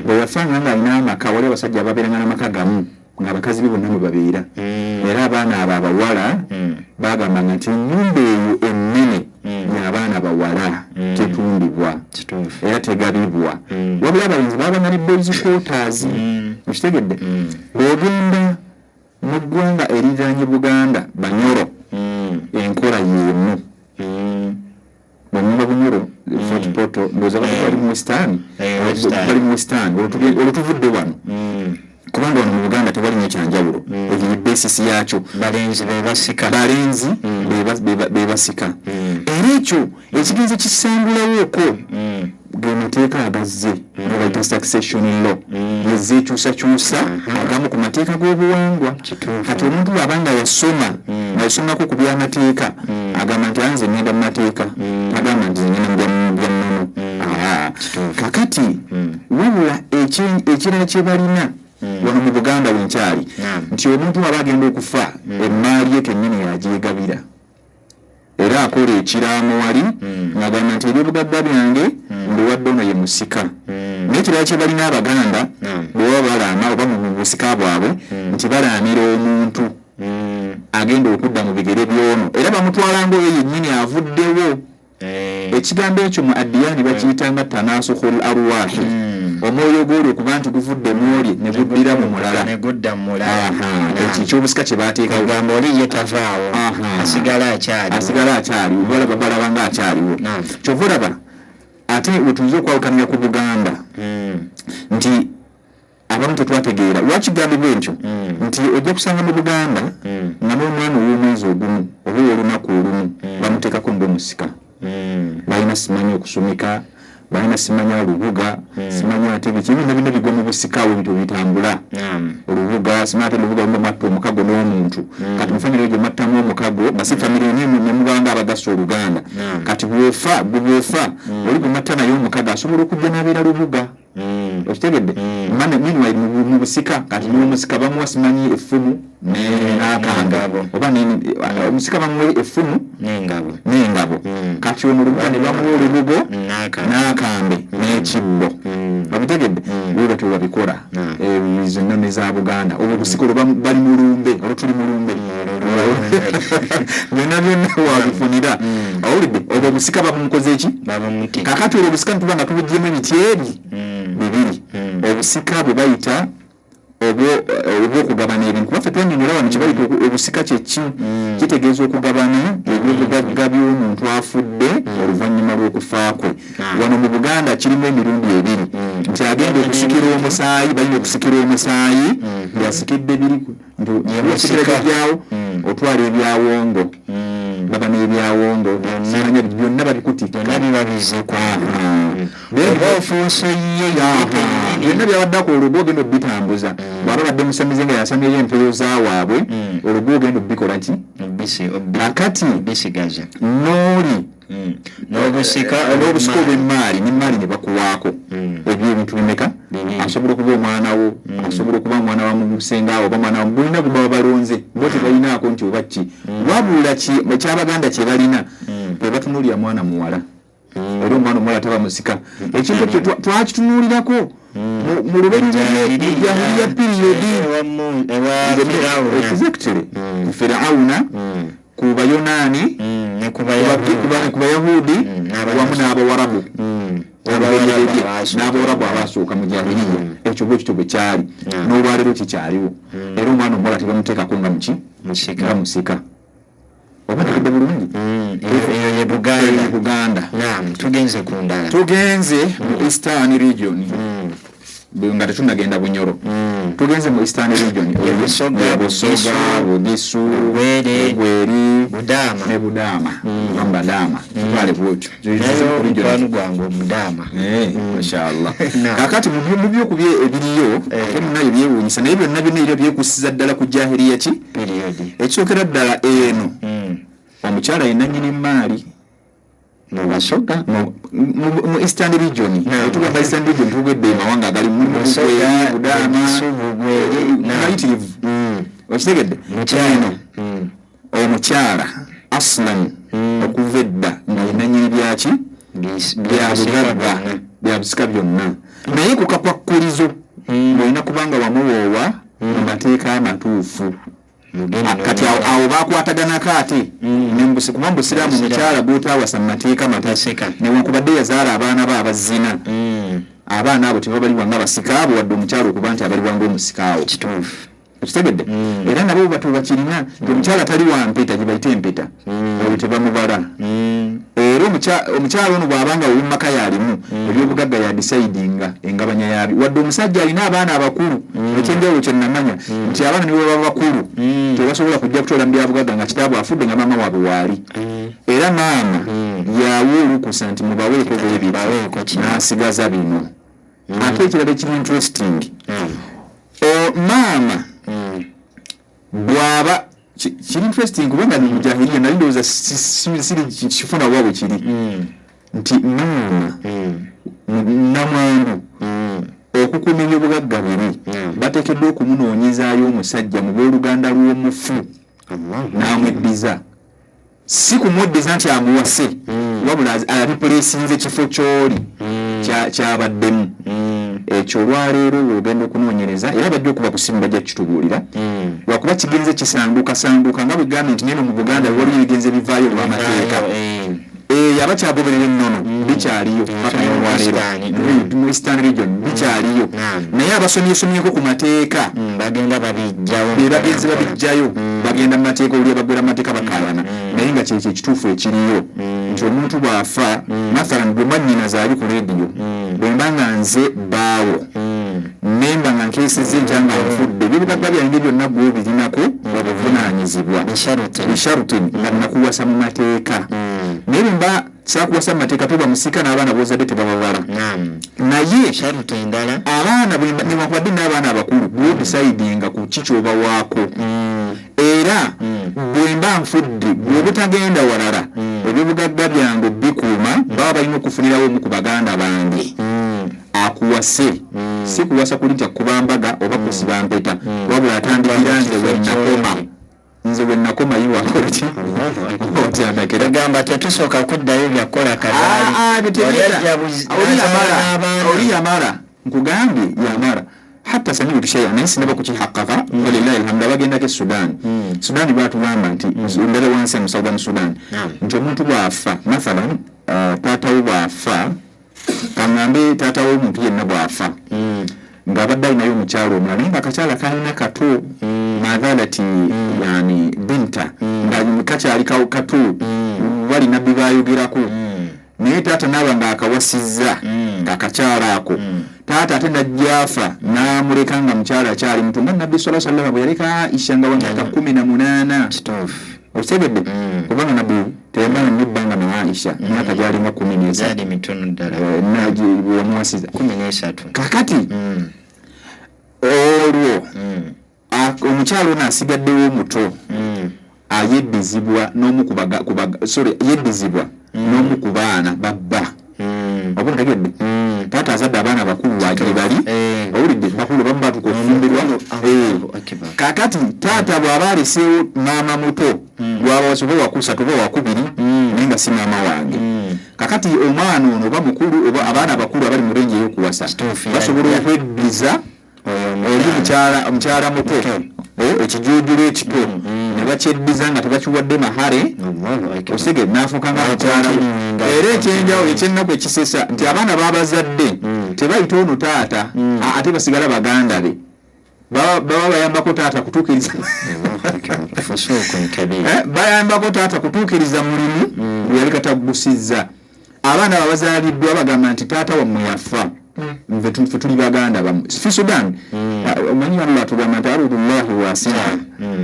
bwe yafanga ng'alina amaka wali abasajja ababeeranga n'amaka gamu ng'abakazi be bonna mwe babeera era abaana abo abawala bagambanga nti ennyumba eyo ennene y'abaana bawala tetundibwa era tegabibwa wabula abalenzi baba nali boys quarters. Okitegedde? Bw'ogenda mu ggwanga eriraanye Buganda Banyoro enkola y'emu bw'onyumba Bunyoro Fort Portal ndowooza bali mu Western olwo tuvudde wano kubanga wano mu Buganda tewali n'ekyanjawulo eyo basis yakyo balenzi bebasika era ekyo ekigenze kisangulawooko ge mateeka agazze bayita succession law yezeekyusakyusa agamu ku mateeka g'obuwangwa. Kati omuntu bw'abanga yasomako ku by'amateeka agamba nti anze ngenda mu mateeka agamba nti ngenda mu bya nnono. Kakati wabula ekirala kye balina wano mu Buganda wenkyali nti omuntu aba agenda okufa emmaali ye kennyini yagyegabira era akola ekiraamo wali ng'agamba nti ebyobugagga byange ndiwadde ono ye musika. N'ekirala kye balina Abaganda bwe baba balaama oba mu busika bwabwe nti balaamira omuntu agenda okudda mu bigere by'ono era bamutwalanga oyo yennyini avuddewo. Ekigambo ekyo mu Addiyaani bakiyitanga tanaasukhul arwaahi omwoyo gw'oli okuba nti guvudde mwoli ne guddira mu mulala ekyo ekyobusika kye baateekawo gamba oli ye tavaawo asigala akyaliwo balaba nga akyaliwo. Kyova olaba ate wetuyiza okwawukanira ku Buganda nti abamu tetwategeera lwakigambibwa ekyo nti ojja kusanga mu Buganda nga n'omwana ow'omwezi ogumu oba olunaku olumu bamuteekako ng'omusika. Balina simanyi okusumika balina simanya olubuga simanya ate bino bino bigwa mu busika we bintu bitambula olubuga simanya olubuga matta omukago n'omuntu kati mu famire egyo mattamu omukago basi famire ne mubanga abagasa Oluganda kati bwofa oli gumatta naye omukago asobola okujja n'abeera lubuga. Okitegedde? Meanwhile mu busika kati n'omusika bamuwa simanyi effumu n'akangabo oba omusika bamuwa effumu n'engabo kati ono olubuga ne bamuwa olubugo n'akambe n'ekibbo. Obitegedde? Bwe batyo babikola izo nnono za Buganda obwo obusika olwo bali mu lumbe olwo tuli mu lumbe byonna wabifunira owulidde obwo obusika babumukoze eki kakati olwo obusika nituba nga tubugyemu ebityeri bibiri obusika bwe bayita obw'okugabana ebintu kuba ffe twanyonyola wano kye bayita obusika kyeki kitegeeza okugabana ebyobugagga by'omuntu afudde oluvannyuma lw'okufa kwe. Wano mu Buganda kirimu emirundi ebiri nti agenda okusikira omusaayi balina okusikira omusaayi byasikidde biri ntisikira byawo otwala ebyawongo baba n'ebyawongo simanya byonna babikutika byonna byabaddako olugo ogenda obitambuza bwaba badde musamize nga yasamyeyo empeyo zaawaabwe olugo ogenda obikola ki kakati n'oli n'obusika obw'emmaali n'emmaali ne bakuwaako ebintu bimeka asobola okuba omwana wo asobola okuba mwana wa musenga oba mwana wa bulina kuba balonze bo tebalinaako nti oba ki wabula ekyabaganda kye balina bwe batunuulira mwana muwala era omwana omuwala taba musika ekintu ekyo twakitunuulirako mu lubeerera piriyodi exactly Firawuna ku Bayonaani ku Bayahudi wamu n'Abawarabu n'Abawarabu abaasooka mu jahiliya ekyo bwe kityo bwe kyali n'olwaleero kikyaliwo era omwana omuwala tebamuteekako nga musika oba tegedde bulungi eyo ye Buganda. Tugenze ku ndala tugenze mu Eastern region nga tetunagenda Bunyoro tugenze mu Eastern region Busoga Bugisu Bweri Budaama Mbadama twale bwotyo kwanu gwangu Budaama mashallah kakati mu byokubye ebiriyo nayo byewunyisa naye byonna byonna byekusiza ddala ku jahiliya ki ekyokera ddala eno omukyala yenna nnyini maali mu Basoga mu Eastern region tugamba Eastern region tugedde mawanga agali mu Budaama nayitirivu okitegedde omukyala aslan okuva edda nga yenna nnyini byaki byabusika byonna naye kukakwakulizo ng'olina kubanga wamuwoowa mu mateeka amatuufu kati awo bakwataganako ate kuba mbusiraamu mukyala gw'otaawasa mu mateeka matuufu newankubadde yazaala abaana be abazina abaana abo tebabalibwa nga basika abo wadde omukyala okuba nti abalibwa ng'omusikaawo okitegedde era nabo batubakirina omukyala tali wa mpeta gye bayita empeta olwo tebamubala era omukyala ono bw'abanga ow'omumaka yalimu ebyobugagga yadisaidinga engabanya yabi wadde omusajja alina abaana abakulu ekyenjawulo kye nnamanya nti abaana niwe baba bakulu tebasobola kujja kutoola mu byabugagga nga kitaabwe afudde nga maama waabwe waali era maama yawa olukusa nti mubaweeko bwebiti n'asigaza bino ate ekirala kiri interesting maama bwaba kiri interesting kubanga ni mujahiliya nali ndowooza siri kifuna waabwe kiri nti maama namwandu okukuuma ebyobugagga biri bateekeddwa okumunoonyezaayo omusajja mu bwoluganda lw'omufu n'amweddiza si kumweddiza nti amuwase wabula alipuleesinze kifo ky'oli kyabaddemu ekyo olwaleero ogenda okunoonyereza era bajja okuba kusimu bajja kukitubuulira lwakuba kigenze kisandukasanduka nga bwegambye nti neno mu Buganda waliyo ebigenze bivaayo olw'amateeka abakyagoberera ennono bikyaliyo mu Eastern region bikyaliyo naye abasomyesomyeko ku mateeka bagenze babijjayo bagenda mu mateeka oli abagwera mu mateeka bakalana naye nga kyekyo ekituufu ekiriyo nti omuntu bw'afa mathalan bwe mwannyina zaali ku rediyo bwe mba nga nze baawo nemba nga nkeesezza enkyanga nfudde ebibugagga byange byonna gwe birinako obuvunaanyizibwa bisharute nga nakuwasa mu mateeka naye mba saakuwasa mu mateeka toba musika n'abaana b'ozadde tebababala naye abaana newankubadde n'abaana abakulu bw'odecidinga ku ki ky'obawaako era bwe mba nfudde bwe butagenda walala ebyobugagga byange bikuuma baba balina okufunirawo omu ku baganda bange akuwase si kuwasa kuli nti akuba mbaga oba kusiba mpeta wabula atandikira nze bwe nakoma yiwakolaki gamba tetusooka kuddayo byakola oli yamala nkugambye yamala hatta samiu tushaya naye sinaba kukihakaka walillahi alhamdu abagendako Sudan batugamba nti mbere wansi mu Southern Sudan nti omuntu bw'afa mathalan taata we bw'afa kangambe taata w'omuntu yenna bw'afa ng'abadde alinayo omukyalo omulala naye ng'akakyala kalina kato madhalati yani binta nga kakyali kato balina bye bayogerako naye taata naaba ng'akawasizza ng'akakyala ako taata ate najjaafa n'amuleka nga mukyala akyali muto nga nabbi sallallahu alaihi wasallam bwe yaleka Aisha nga wamyaka 18 osebedde kubanga nabbi teyambala nyebbanga na Aisha myaka gyalinga 10 zadi mitono ddala wamuwasiza 13 kakati olwo omukyalo ono asigaddewo muto ayeddizibwa n'omu yeddizibwa n'omu ku baana babba obutegedde taata azadde abaana bakulu waagiri bali owulidde bakulu bamu batuka okufumbirwa kakati taata bw'aba aleseewo maama muto lwaba wasoba wakusatu oba wakubiri naye nga si maama wange kakati omwana ono oba mukulu oba abaana abakulu abali mu rengi ey'okuwasa basobola okweddiza oli omukyala muto ekijuujulu ekito ne bakyeddiza nga tebakiwadde mahare osege n'afuuka nga mukyala era ekyenjawulo ekyennaku ekisesa nti abaana babazadde tebayita ono taata ate basigala baganda be baba bayambako taata kutuukiriza bayambako taata kutuukiriza mulimu yali katagusizza abaana babazaaliddwa bagamba nti taata wammwe yafa nfe tuli baganda fi Sudan omanyi Allah tugamba nti arudullahi wasi'a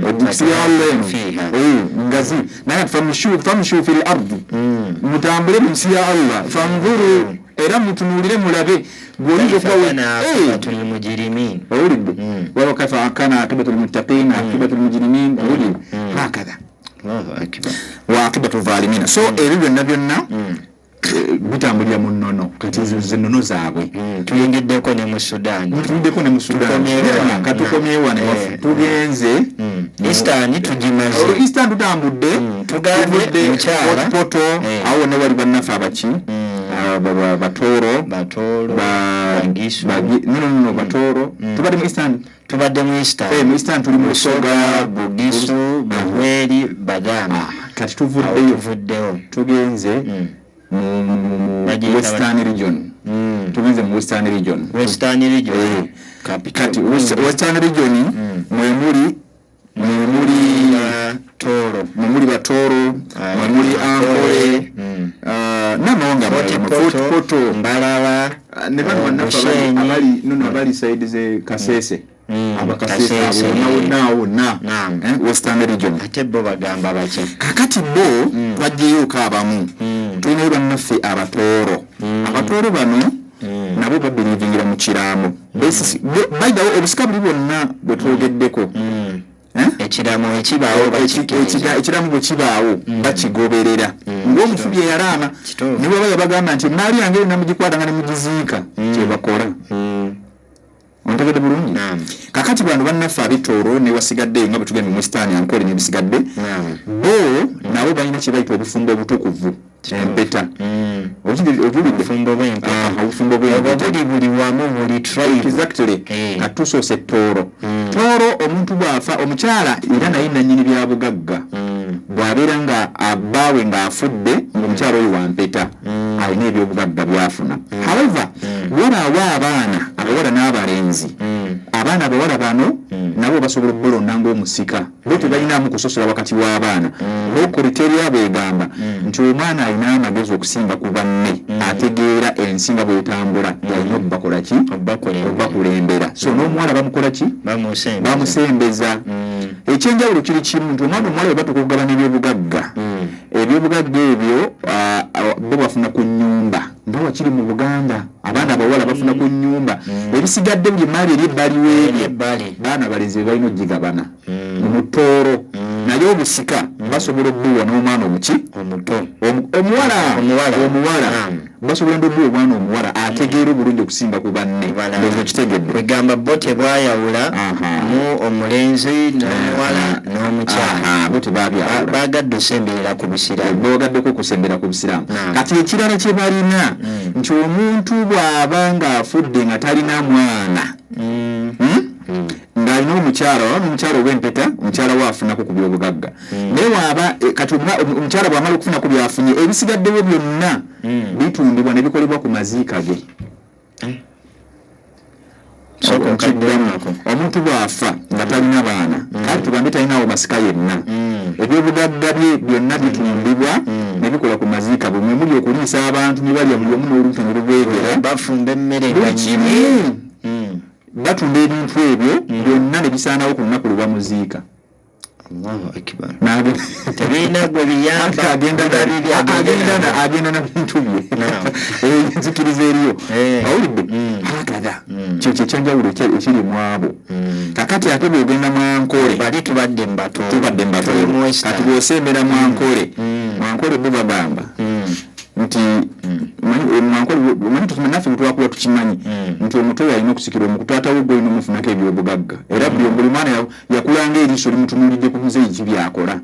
odukisiya Allah ngazi naye famshu fil ardi mutambule mu nsi ya Allah fanzuru era mutunuulire mulabe gw'oyinza okubawatul mujrimin owulidde waba kaifa kana akibatul muttaqin akibatul mujrimin owulidde hakadha wa akibatul zalimin so ebyo byonna byonna bitambulira mu nnono kati ezo nnono zaabwe tuyingiddeko ne mu Sudan katukomyewo ne tugenze Eastern tugimaze Eastern tutambudde tugambye mukyala poto awo ne wali bannaffe abaki batoro bagisu no batoro tubadde mu Eastern mu Eastern tuli mu Soga Bugisu Bahweri Bagama kati tuvuddeyo tugenze Western region tugenze mu Western region kati Western region mwemuli mwemuli batoro mwemuli ankole namawanga poto mbalala ne bano bannaffe abali side ze Kasese abakasese abo na Western region ate bo bagamba baki kakati bo bajjeyo kaabamu tulina bannaffe abatooro bano nabo babirivingira mu kiraamo bayitawo obusika buli bwonna bwe twogeddeko ekiraamo ekibaawo bwe kibaawo bakigoberera ng'omufubi eyalaama ne bwaba yabagamba nti maali yange eri namugikwata ne mugiziika kyebakola ontegedde bulungi kakati bano bannaffe abitooro ne wasigadde nga bwe tugenda mu Western ankole ne bisigadde bo nabo balina kye bayita obufumbo obutukuvu empeta obufumbo bw'empeta buli wamu buli tribe exactly katusoose tooro omuntu bw'afa omukyala era naye nannyini bya bugagga bw'abeera nga abbaawe ng'afudde ng'omukyala oyo wampeta alina ebyobugagga byafuna however walaawo abaana abawala n'abalenzi abaana abawala bano nabo basobola okulonda ng'omusika bo tebalinamu kusosola wakati w'abaana lokoliteria bwegamba nti omwana alina amagezi okusinga ku banne ategeera ensinga bwetambula yalina okubakola ki obakulembera so n'omuwala bamukola ki bamusembeza ekyenjawulo kiri kimu nti omwana omuwala we batuka okugabana ebyobugagga ebyo bo bafuna ku nnyumba nga wakiri mu Buganda abaana abawala bafuna ku nnyumba ebisigadde buli maali eri ebbali w'ebyo baana balenzi balina ogigabana mu mutooro naye obusika basobola obbuwa n'omwana omuwala basobola ndobbuwa omwana omuwala ategeera obulungi okusinga ku banne ekitegedde kwegamba bo tebwayawula mu omulenzi n'omuwala n'omukyala bo tebabyawula bagadde osemberera ku bisiraamu boogaddeko okusembera ku bisiraamu kati ekirala kye balina nti omuntu bw'aba ng'afudde nga talina mwana ng'alina omukyala ow'empeta omukyala waafunako ku byobugagga naye waaba kati omukyala bw'amala okufuna ku byafunye ebisigaddewo byonna bitundibwa ne bikolebwa ku maziika ge omuntu bw'afa nga talina baana kale tugambe talinaawo masika yenna ebyobugagga bye byonna bitundibwa ne bikola ku maziika bwe mwe muli okuliisa abantu ne balya buli omu n'olutono lubwegera bafumba emmere batunda ebintu ebyo byonna ne bisaanawo ku lunaku lwe bamuziika tebirina gwe biyamba agenda na bintu bye enzikiriza eriyo awulidde hakada kyekyo ekyenjawulo ekiri mu abo kakati ate bwogenda mwankole bali tubadde mu batooro kati bw'osembera mwankole bo bagamba nti manyi tukimanaffe mutwakuba tukimanyi nti omuto yalina okusikira omukutaatawo gwe olina omufunako ebyobugagga era buli mwana yakulanga eriiso limutunuulidde ku muzeeyi kibyakola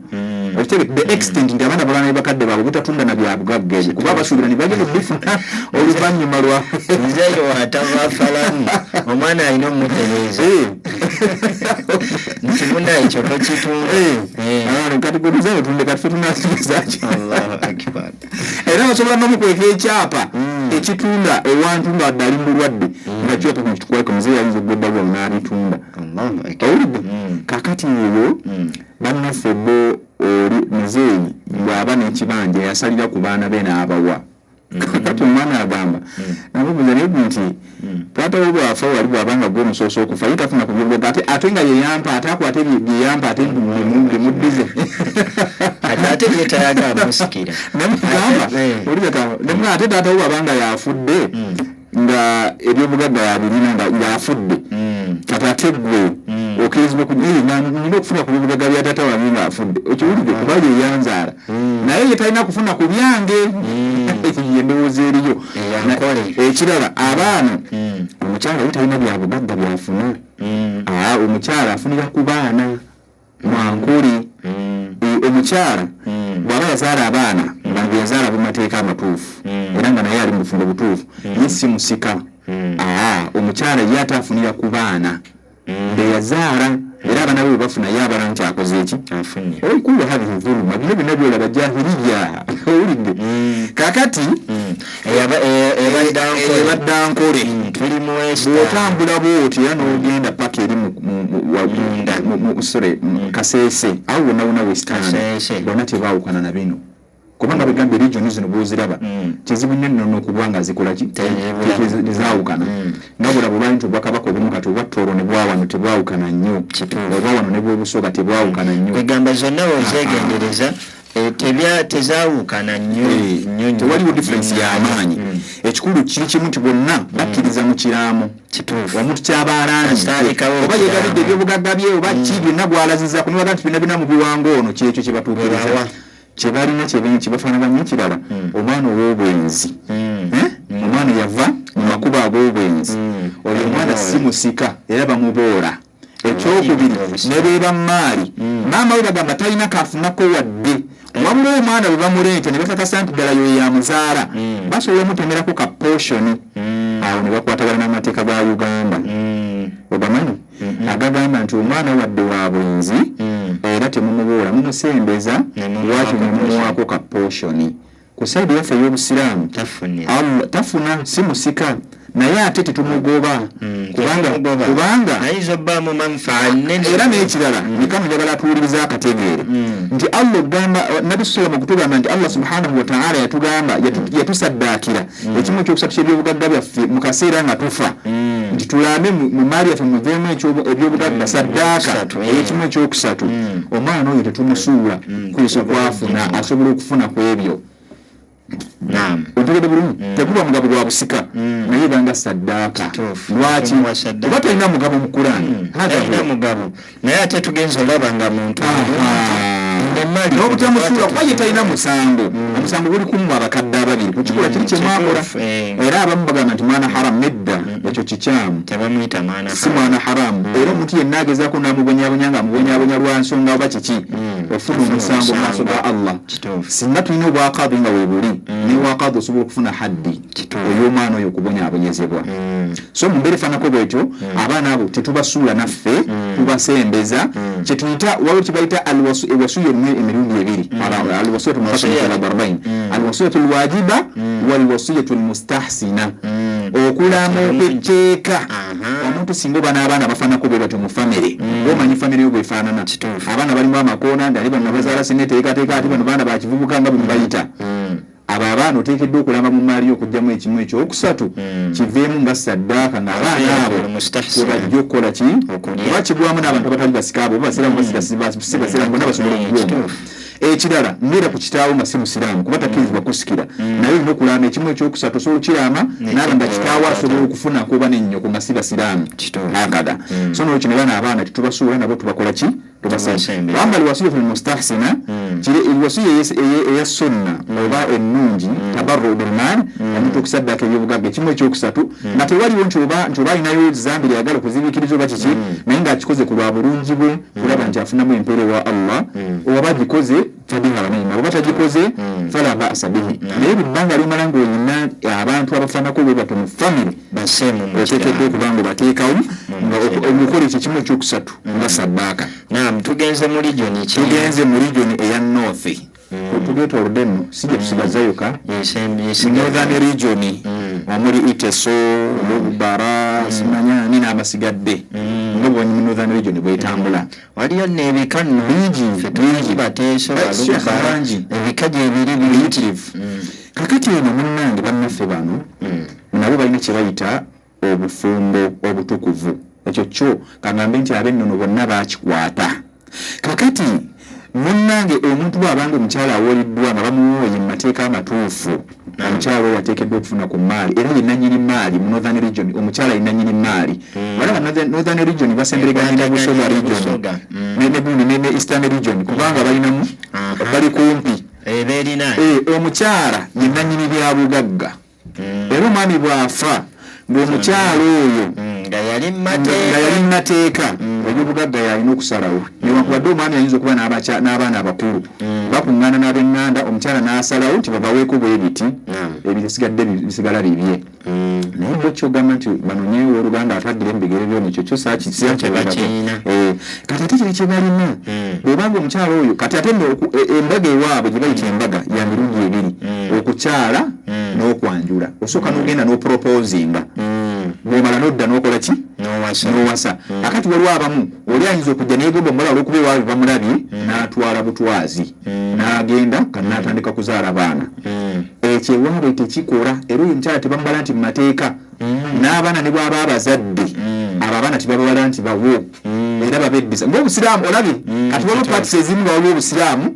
the extent nti abaana balana bakadde baabwe butatunda na byabugagga ebyo kuba basuubira ne bagenda okubifuna oluvannyuma lwa muzeeyi watavafalamu omwana alina omutereeza nkibuna ekyo tokitunda kati gwe muzeeyi otunde kati fe tunakizaki era basobola n'omukweka ekyapa ekitunda ewantu nga ali mulwadde nga kyapa kitukweka muzeeyi ayinza ogweddawo n'abitunda owulidde kakati eyo bannaffe bo oli muzeeyi bw'aba n'ekibanja yasalira ku baana be n'abawa kakati omwana agamba namubuuza naye nti taata we bwafa wali bw'abanga gwe omusoosa okufa ye tafuna ku byobugagga ate nga yeyampa ate akwate byeyampa ate muddize ate byetayagala musikira nemugamba ate taata we bw'abanga yafudde nga ebyobugagga yabirina nga yafudde kati ate gwe okirizibwa nina okufuna ku byobugagga bya taata wange ng'afudde okiwulidde kuba yeyanzaala naye ye talina kufuna ku byange endowooza eriyo ekirala abaana omukyala ye talina byabugagga byafuna omukyala afunira ku baana mwankuli omukyala bw'aba yazaala abaana nga yazaala bumateeka amatuufu era nga naye ali mu bufumbo butuufu ye si musika omukyala ye ate afunira ku baana beyazaala era abaana be bafuna ye abala nti akoze eki olikuwa habihi dhuluma bino byonna byolaba jahiliya owulidde kakati ebaddankole bw'otambula bw'oti era n'ogenda paka eri kaseese awo wonna wonna wesitaani bonna tebaawukana na bino kubanga begamba region zino bw'oziraba kizibu nnyo nno okuba nga zikolaki tezaawukana nabula bwe bali nti obwakabaka obumu kati obwattoolo ne bwawano tebwawukana nnyo obwawano ne bw'obusoga tebwawukana nnyo egamba zonna ozeegendereza tezaawukana nnyo tewaliwo difference y'amaanyi ekikulu kiri kimu nti bonna bakkiriza mu kiraamo omuntu kyabaalangi oba yegalidde ebyobugagga bye oba ki byonna gw'alazizaako nibaga nti byonna mu biwango ono kyekyo kye batuukiriza kyebalina kyebafaanaganya ekirala omwana ow'obwenzi omwana yava mu makubo ag'obwenzi oyo omwana si musika era bamuboola ekyokubiri ne beeba maali maama we bagamba talina kafunako wadde wabula omwana bwe bamuleeta ne bakakasa nti ddala yo yamuzaala basobola omutemerako ka poshoni awo ne bakwata balina amateeka ga Uganda ogamanyi agagamba nti omwana wadde wa bwenzi era temumuboola mumusembeza lwaki mumuwaako ka poshoni ku saidi yaffe ey'obusiraamu tafuna si musika naye ate tetumugoba kubanga era n'ekirala nikama njagala atuwuliriza akategeere nti Allah ogamba Nabi sallam okutugamba nti Allah subhanahu wa ta'ala yatugamba yatusaddaakira ekimu ekyokusatu ky'ebyobugagga byaffe mu kaseera nga tufa nti tulambe mu maali yaffe muveemu ebyobugagga saddaaka ekimu ekyokusatu omwana oyo tetumusuula kuisa kwafuna asobola okufuna ku ebyo otegedde bulungi teguba mugabo gwa busika naye banga saddaaka lwaki oba talina mugabo mu Qur'an talina mugabo naye ate tugenza olaba nga muntu n'obutamusuula kuba ye talina musango omusango guli kumu abakadde ababiri ku kikola kiri kye mwakola era abamu bagamba nti mwana haramu nedda ekyo kikyamu si mwana haramu era omuntu yenna agezaako n'amubonyaabonya nga amubonyaabonya lwa nsonga oba kiki ofuna omusango mu maaso ga Allah singa tulina obwakadhi nga weebuli newakadhi osobola okufuna haddi ey'omwana oyo okubonyaabonyezebwa so mu mbeera efaanako bwetyo abaana abo tetubasuula naffe tubasembeza kyetuyita waliwo kyebayita ewasuya erimu emirundi ebiri alwasiyatu mufassala alwasiyatu alwajiba walwasiyatu almustahsina okulama okw'etteeka omuntu singa oba n'abaana bafaanako bwe batyo mu famire omanyi famire yo bwefaanana abaana balimu amakoona ndali bano bazaala sineteekateeka ate bano baana bakivubuka nga bwe mubayita abo abaana oteekeddwa okulamba mu maali okugyamu ekimu ekyokusatu kiveemu nga saddaaka ng'abaana abo tebajja okukola ki oba kigwamu n'abantu abatali basika abo basiramu basiraamu bonna basobola okugwamu ekirala mbeera ku kitaawo nga si musiraamu kuba takkirizibwa kusikira naye olina okulamba ekimu ekyokusatu osobola okukirama naaba nga kitaawo asobola okufunako oba n'ennyoko nga si basiraamu akada so nolwekyo ne bana abaana tetubasuula nabo tubakola ki tubasembe wamba alwasiyatu almustahsina kiri alwasiya eya sunna oba ennungi tabarru bil mal omuntu okusaddaka ebyobugagga kimu ekyokusatu nga tewaliwo nti oba inayo zambiri yagala okuzibikiriza oba kiki naye nga akikoze ku lwa bulungi bwe kulaba nti afunamu empeera wa Allah oba gikoze tabiha banayima oba tagikoze fala ba'sa bihi naye bibbanga limala ng'olina abantu abafaanako bwe bato mu family basemu oteekeddwa okuba nga bateekawo omukola ekyo kimu ekyokusatu nga saddaaka. Tugenze mu region eya north tugeta oludeno sije tusigazayo ka northern region omuli Iteso Lubara simanya nina abasigadde ngobo mu northern region bwetambula waliyo nebikano bingi bateso balubanji ebikaje ebiri biyitirivu kakati eno munnange bannaffe bano nabo balina kye bayita obufumbo obutukuvu ekyo kyo kagambe nti ab'ennono bonna bakikwata. Kakati munnange omuntu bw'abanga omukyala awoliddwa nga bamuwooye mu mateeka amatuufu omukyala oyo ateekeddwa okufuna ku maali era ye nannyini maali mu northern region omukyala ye nannyini maali balaba northern region basembereganye ne Busoga region ne eastern region kubanga balinamu bali kumpi omukyala ye nannyini bya bugagga era omwami bw'afa ng'omukyala oyo nga yali mateeka ebyobugagga yalina okusalawo newankubadde omwami ayinza okuba n'abaana abakulu bakuŋŋaana n'ab'eŋŋanda omukyala n'asalawo nti babaweeko bwebiti ebisigadde bisigala bibye naye bwe kyogamba nti banonyeewo oluganda ataddire mu bigere byona ekyo kyo sakiina kati ate kiri kye balina bw'obanga omukyala oyo kati ate embaga ewaabwe gye bayita embaga ya mirundi ebiri okukyala n'okwanjula osooka n'ogenda n'oproposinga bw'omala n'odda n'okola ki n'owasa akati waliwo abamu oli ayinza okujja n'egomba omuwala olw'okuba ewaabwe bamulabye n'atwala butwazi n'agenda kandi n'atandika kuzaala baana ekyo ewaabwe tekikola era oyo omukyala tebamubala nti mu mateeka n'abaana ne bw'aba abazadde abo abaana tebababala nti bawo era babeddisa ng'obusiraamu olabye kati waliwo paatisi ezimu nga waliwo obusiraamu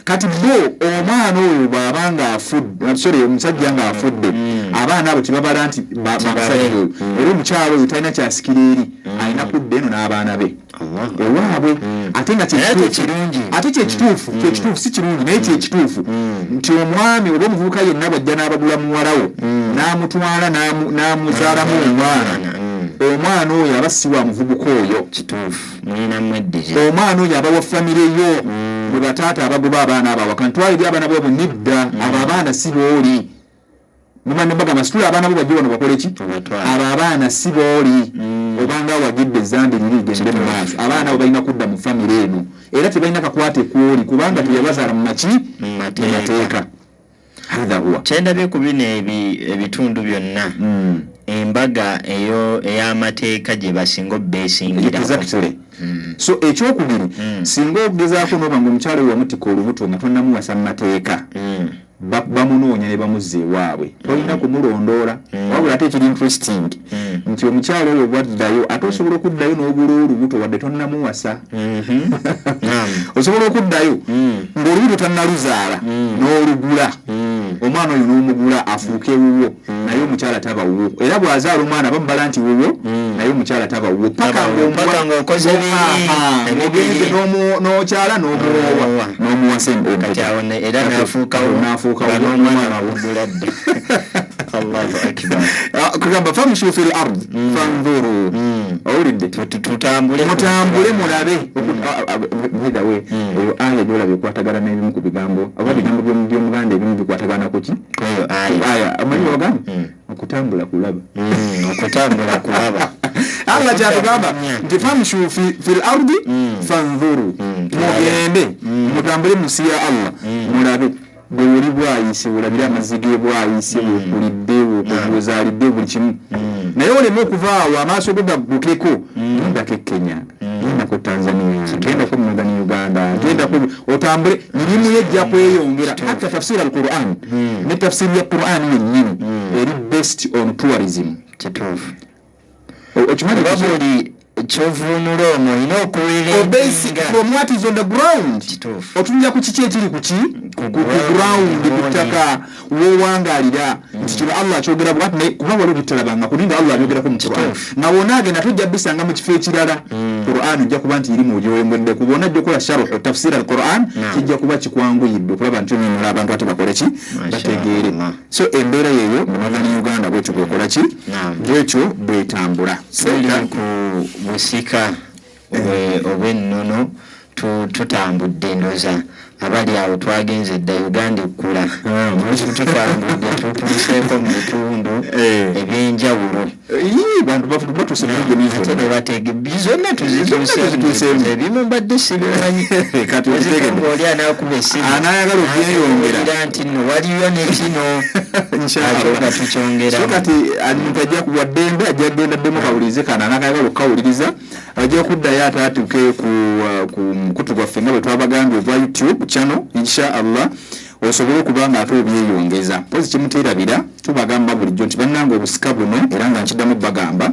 kati bo omwana oyo bw'abanga afudde omusajja nga afudde abaana abo tebabala nti basajja oyo era omukyalo oyo talina kyasikira eri alina kudda eno n'abaana be ewaabwe ate nga kyekituufu si kirungi naye kyekituufu nti omwami oba omuvubuka yenna bwajja n'abagula muwalawo n'amutwala n'amuzaalamu omwana oyo aba si wa muvubuka oyo omwana oyo aba wa famire yo bwe bataata abagoba abaana abawaka ntwala eri abaana bwabo nidda abo abaana si booli mumane bagamba situla abaana bo bajje wano bakole ki abo abaana si booli obanga wagidde ezambi liri gende mu maaso abaana abo balina kudda mu famire eno era tebalina kakwate kwoli kubanga teyabazaala mu mateeka hatha huwa kyendabye ku bino ebitundu byonna embaga eyo ey'amateeka gye basinga obbeesingirako so ekyokubiri singa ogezaako n'oba ng'omukyalo we wamutika olubuto nga tonnamuwasa mu mateeka bamunoonya ne bamuzza ewaabwe tolina kumulondoola wabula ate ekiri interesting nti omukyalo oyo bwaddayo ate osobola okuddayo n'ogula olubuto wadde tonnamuwasa osobola okuddayo ng'olubuto tannaluzaala n'olugula omwana oyo n'omugula afuuke wuwo naye omukyala taba wuwo era bw'azaala omwana bamubala nti wuwo naye omukyala taba wuwo paka ng'omukoze ogenze n'okyala n'omuwowa n'omuwasa era n'afuukawo n'omwana awuguladde Allahu akbar kugamba famshu fil ard fanzuru awulidde mutambule mulabe bidawe eyo aya gyolabye ekwatagana n'ebimu ku bigambo aba bigambo by'omuganda ebimu bikwatagana ku ki aya amanyi ogamba okutambula kulaba Allah kyatugamba nti famshu fil ardi fanzuru mugende mutambule musi ya Allah mulabe bwoli bwayise olabire amazzi ge bwayise okulidde okuzaalidde buli kimu naye oleme okuva awo amaaso go gaggukeko gendako Kenya gendako Tanzania gendako mu Uganda gendako otambule mirimu yejja kweyongera hata tafsiri al-Quran ne tafsiri ya Quran yennyini eri based on tourism kituufu okimanyi babuli chovunula omwo olina okuwulira basic from what is on the ground. Otunja ku kiki ekiri ku ground ku ttaka wowangaalira nti kino Allah akyogera bwati kuba waliwo bitalabanga kulinga Allah abyogera mu Quran nga wonna agenda tojja bisanga mu kifo ekirala. Quran ojja kuba nti iri mu gyowembedde kubona ojja kukola sharuh tafsir al-Quran kijja kuba kikwanguyidde okulaba nti nnola abantu ate bakole ki bategeere. So embeera yeeyo mu Northern Uganda bwekyo bwekola ki bwekyo bwetambula. Ku Obusika obeennono tutambudde ndoza abali awo twagenze dda Uganda ekkula tutambudde tutuuseeko mu bitundu ebyenjawulo bantu batusemuje nizo batege bizonna tuzituuseemu ebimu mbadde sibimanyi kati oli anaakuba essimu anaayagala obyeyongera nti nno waliyo ne kino inshallah tukyongera. So kati omuntu ajja kuwa ddembe ajja genda ddemu kawulirize kana anakayagala okukawuliriza ajja kuddayo ate atuuke ku mukutu gwaffe nga bwe twabagambye ogwa YouTube channel inshallah osobola okuba nga ate obyeyongeza pozi kimuteerabira tubagamba bulijjo nti bannange obusika buno era nga nkiddamu bagamba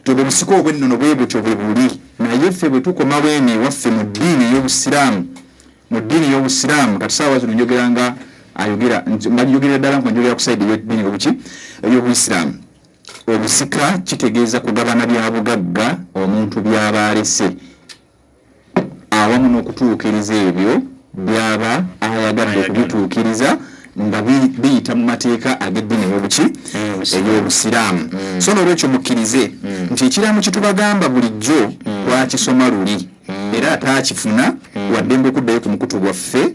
tobe obusika obwennono bwe butyo bwe buli naye ffe bwe tukoma bwene waffe mu ddiini y'Obusiraamu kati saawa zino njogeranga ayogera ngajogerera ddala nga njogera ku sayidi y'eddiini y'Obusiraamu. Obusika kitegeeza kugabana bya bugagga omuntu by'aba alese awamu n'okutuukiriza ebyo byaba ayagadde okubituukiriza nga biyita mu mateeka ag'eddiini ey'Obusiraamu. So n'olwekyo mukkirize nti ekiraamo kitubagamba bulijjo twakisoma luli era ataakifuna waddembe okuddayo ku mukutu gwaffe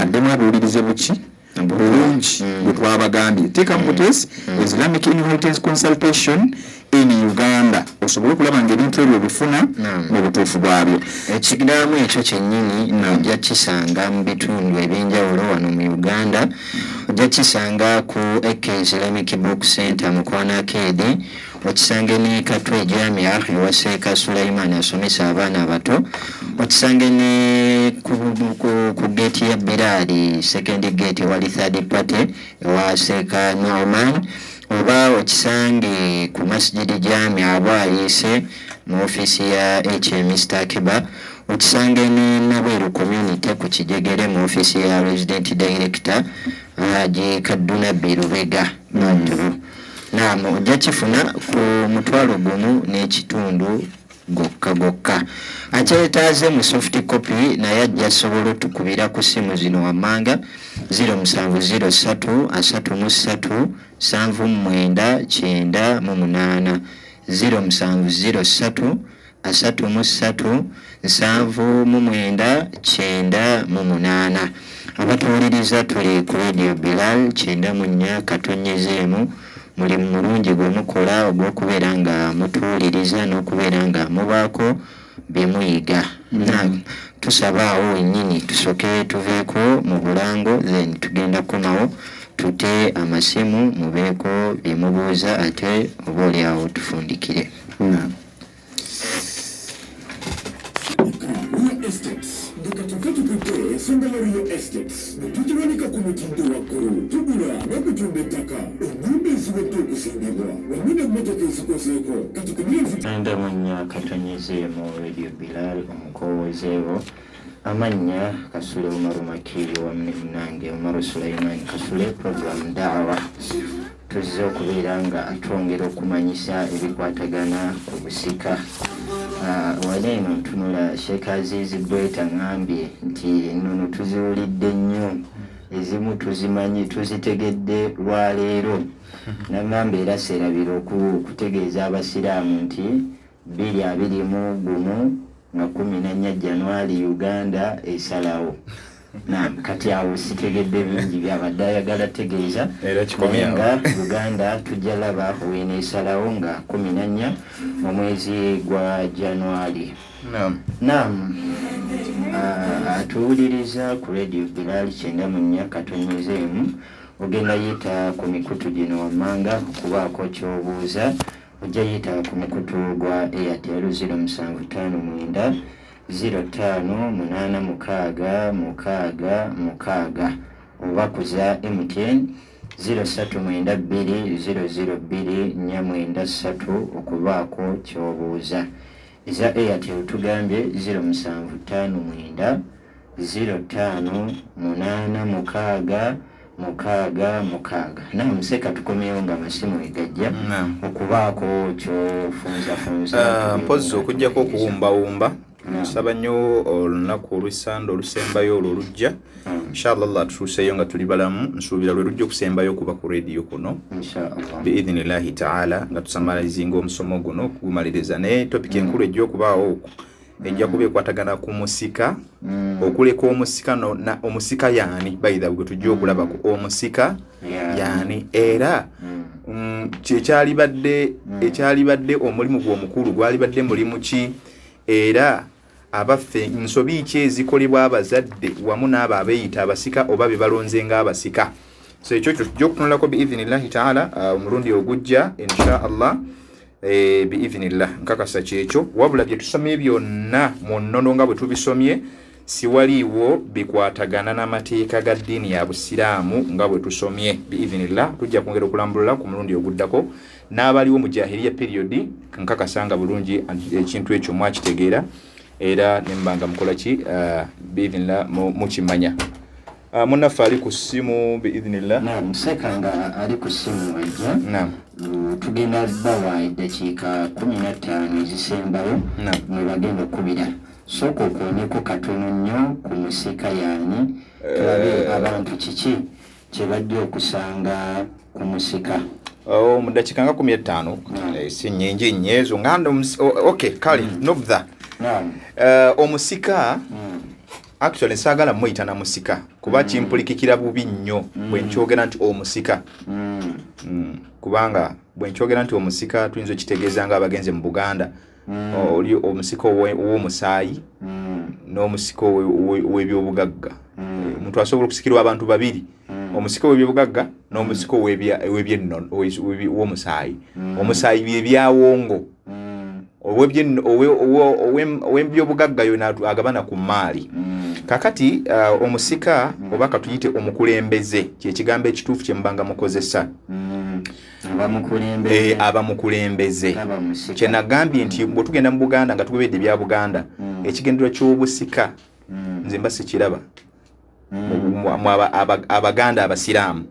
addemu abiwulirize buki bulungi bwe twabagambye. Teeka mutesi Islamic Inheritance Consultation in Uganda osobole okulaba ng'ebintu ebyo bifuna mu butuufu bwabyo. Ekigiramu ekyo kyennyini nojja kisanga mu bitundu ebyenjawulo wano mu Uganda. Ojja kisanga ku Islamic Book Center mu Kwanakedi, okisange ne Katwe Jamia ewa Sulaiman asomesa abaana abato, okisange ne ku gate ya Birali second gate wali third party ewa Seeka Norman, oba okisange ku Masjid Jamia abwayise mu ofisi ya HM Stakiba, okisange ne Nabweru community ku Kijegere mu ofisi ya resident director Haji Kaduna Birubega Nanturu. Naam, ojja kifuna ku mutwalo gumu n'ekitundu gokka. Akyetaaze mu soft copy naye ajja sobola otukubira ku simu zino wammanga 0703 33 7998 0703 33 7998. Abatuwuliriza tuli ku Radio Bilal 94 katonyezeemu. Mulimu mulungi gwe mukola ogw'okubeera nga mutuwuliriza n'okubeera nga mubaako bye muyiga. Tusaba awo wennyini tusooke tuveeko mu bulango then tugenda kumawo tute amasimu mubeeko bye mubuuza ate oba oli awo tufundikire. Real Estates tukiwanika ku mutindo waggulu tugula n'okutunda ettaka ennyumba eziwedde okusimbibwa wamu n'emmotoka ezikozeeko kati ku myezi amannya katonyezeemu Radio Bilal omukowoozeewo amannya Kasule Umaru Makiri wamu munange Umaru Sulaiman Kasule program daawa tuzze okubeera nga atwongera okumanyisa ebikwatagana ku busika. Waleeno ntunula Sheikh Azizi Bweta ngambye nti ennono tuziwulidde nnyo, ezimu tuzimanyi tuzitegedde lwaleero. Nangamba era seerabira okutegeeza abasiraamu nti 2021 nga 14 January Uganda esalawo. Naam, kati awo sitegedde bingi byabadde ayagala tegeeza nga Uganda tujja laba weena esalawo nga 14 mu mwezi gwa January. Naam. Atuwuliriza ku Radio Bilal 94 katonyezeemu ogenda yita ku mikutu gino wammanga okubaako ky'obuuza. Ojja yita ku mukutu gwa Airtel 0759 0586 oba kuza MTN 0392 002 493 okubaako ky'obuuza. eza Airtel tugambye 0759 0586 mukaaga naye museka tukomeyo nga amasimu egajja okubaako kyofunza mpozi okujjako okuwumbawumba nsaba nnyo olunaku olw'Essande olusembayo olwo olujja inshallah Allah tutuuseyo nga tuli balamu nsuubira lwe lujja okusembayo okuba ku rediyo kuno biidhinillahi taala nga tusamalizinga omusomo guno okugumaliriza naye topiki enkulu ejja okubaawo ejja kuba ekwatagana ku musika okuleka omusika omusika yaani baitha gwe tujja okulabako omusika yaani era ekyalibadde omulimu gw'omukulu gwalibadde mulimu ki era abaffe nsobi ki ezikolebwa abazadde wamu n'abo abeeyita abasika oba be balonze ng'abasika so ekyo tujja okutunulako biidhinillahi taala omulundi ogujja insha allah biidhnillah nkakasa kyekyo wabula bye tusomye byonna mu nnono nga bwe tubisomye siwaliiwo bikwatagana n'amateeka ga ddiini ya busiraamu nga bwe tusomye biidhnillah tujja kwongera okulambulula ku mulundi oguddako n'abaliwo mu jahiliya periodi nkakasa nga bulungi ekintu ekyo mwakitegeera era nembanga mukola ki biidhnillah mukimanya munaffe ali ku ssimu biidhnillah museka nga ali ku ssimu wajja tugenda bawa eddakiika 15 ezisembayo mwe bagenda okubira sooka okwoneko katono nnyo ku musika yaani tulabe abantu kiki kye bajja okusanga ku musika mu ddakiika nga 15 si nnyingi nnyo ezo nganda okay kale nobutha omusika actually saagala muyita na musika kuba kimpulikikira bubi nnyo bwe nkyogera nti omusika kubanga bwe nkyogera nti omusika tuyinza okitegeeza nga abagenze mu Buganda oli omusika ow'omusaayi n'omusika w'ebyobugagga omuntu asobola okusikirwa abantu babiri omusika w'ebyobugagga n'omusika w'omusaayi omusaayi byebyawongo ow'ebyobugagga yona agabana ku maali kakati omusika oba katuyite omukulembeze kyekigambo ekituufu kyemubanga mukozesa abamukulembeze kyenagambye nti bwe tugenda mu Buganda nga tugobedde ebya Buganda ekigendera ky'obusika nze mba sikiraba abaganda abasiraamu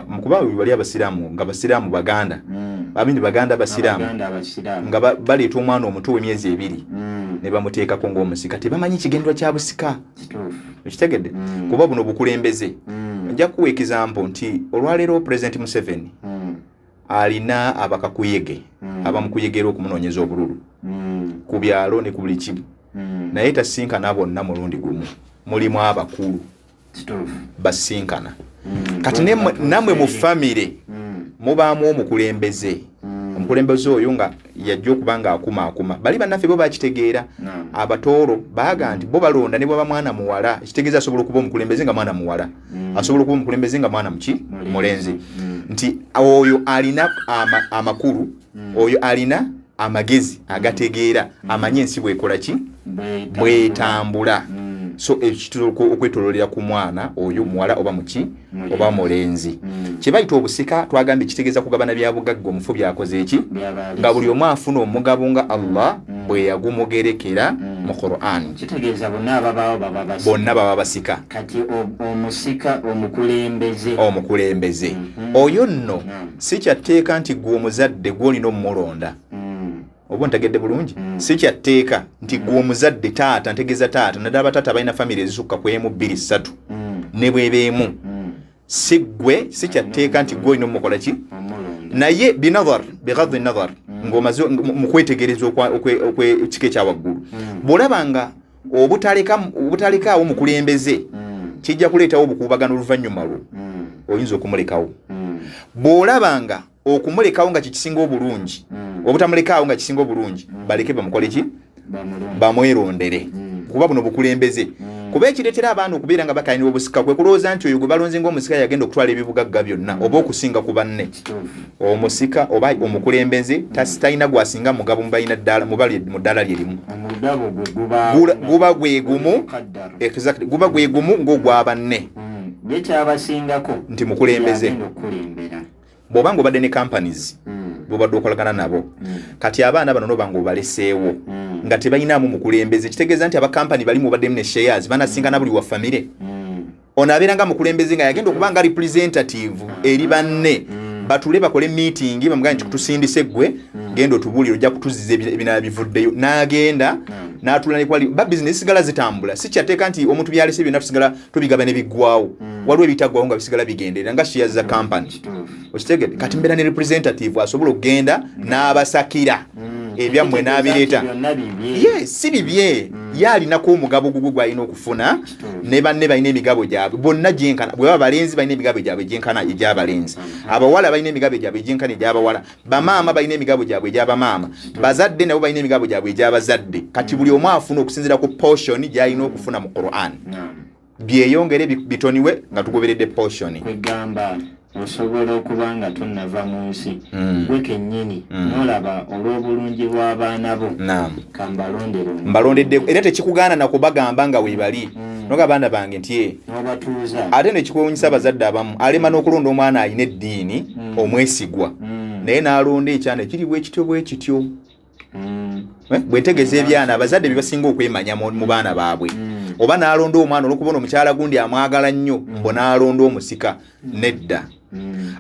mukuba bali abasiraamu nga basiraamu Baganda abindi Baganda abasiraamu nga baleeta omwana omuto w'emyezi 2 ne bamuteekako ng'omusika tebamanyi kigendera kya busika ekitegedde kuba buno bukulembeze nja kuwa example nti olwaleero President Museveni alina abakakuyege abamukuyegera okumunoonyeza obululu ku byalo ne ku buli kimu naye tasinkana bonna mulundi gumu mulimu abakulu basinkana kati namwe mu famire mubaamu omukulembeze omukulembeze oyo nga yajja okuba nga akuma bali bannaffe bo bakitegeera abatooro baaga nti bo balonda ne bwaba mwana muwala ekitegeeza asobola okuba omukulembeze nga mwana muwala asobola okuba omukulembeze nga mwana mulenzi nti oyo alina amakulu oyo alina amagezi agategeera amanye ensi bwekola ki bwetambula so ekituuko okwetololera ku mwana oyo muwala oba muki oba mulenzi kibayita obusika twagambye kitegeeza kugabana bya bugagga omufu byakoze eki nga buli omu afuna omugabo nga Allah bwe yagumugerekera mu Qur'an kitegeeza bonna baba basika kati omusika omukulembeze oyo nno si kyatteeka nti gwe omuzadde gw'olina omulonda obo ntegedde bulungi si kyatteeka nti gwe omuzadde taata ntegeeza taata naddala bataata balina famire ezisukka ku 1 2 3 ne bwebeemu si gwe si kyatteeka nti gwe olina omukola ki naye bighadhi nazar ng'omaze mu kwetegereza okwekika ekyawaggulu bw'olabanga obutalekaawo mukulembeze kijja kuleetawo obukuubagano oluvannyuma lwo oyinza okumulekawo bw'olabanga okumulekawo nga kikisinga obulungi obutamulekaawo nga kisinga obulungi baleke bamukole ki bamwerondere kuba buno bukulembeze kuba ekireetera abaana okubeera nga bakalina obusika kwe kulowooza nti oyo gwe balonze ng'omusika yagenda okutwala ebibugagga byonna oba okusinga ku banne omusika oba omukulembeze talina gwasinga mugabo mubalina ddala mu ddala lye limu guba gwe gumu ng'ogwa banne ekyabasingako nti mukulembeze bw'oba ng'obadde ne companies bobadde okolagana nabo kati abaana bano nobango baleseewo nga tebalinamu mukulembeze kitegeeza nti abakampani balimu baddemu ne shares banasingana buli wa famire ono abeeranga mukulembeze nga yagenda okuba nga representative eri banne batule bakole meeting bamugamba nti kutusindise gwe genda otubuulire ojja kutuziza ebinala bivuddeyo n'agenda n'atula ne kwali ba business sigala zitambula si kyateeka nti omuntu byalese byonna tusigala tubigaba ne biggwawo waliwo ebitaggwawo nga bisigala bigenderera nga shares za company okitegedde kati mbeera ne representative asobola okugenda n'abasakira ebyammwe n'abireeta si bibye yaalinako omugabo gugwe gwalina okufuna ne banne balina emigabo gyabwe bonna gyenkana bwe baba balenzi balina emigabo gyabwe gyenkana egy'abalenzi abawala balina emigabo gyabwe gyenkana egy'abawala bamaama balina emigabo gyabwe egy'abamaama bazadde nabo balina emigabo gyabwe egy'abazadde kati buli omu afuna okusinziira ku portion gy'alina okufuna mu Quran byeyongere bitoniwe nga tugoberedde portion kwegamba osobola okuba nga tonnava mu nsi gwe kennyini n'olaba olw'obulungi bw'abaana bo mbalondedde era tekikugaana nakubagamba nga weebali noga abaana bange nti n'obatuuza ate nekikwewuunyisa abazadde abamu alema n'okulonda omwana alina eddiini omwesigwa naye n'alonda ekyana ekiri bwekityo bwekityo bwentegeeza ebyana abazadde byebasinga okwemanya mu baana baabwe oba n'alonda omwana olwokubona omukyala gundi amwagala nnyo mbo n'alonda omusika nedda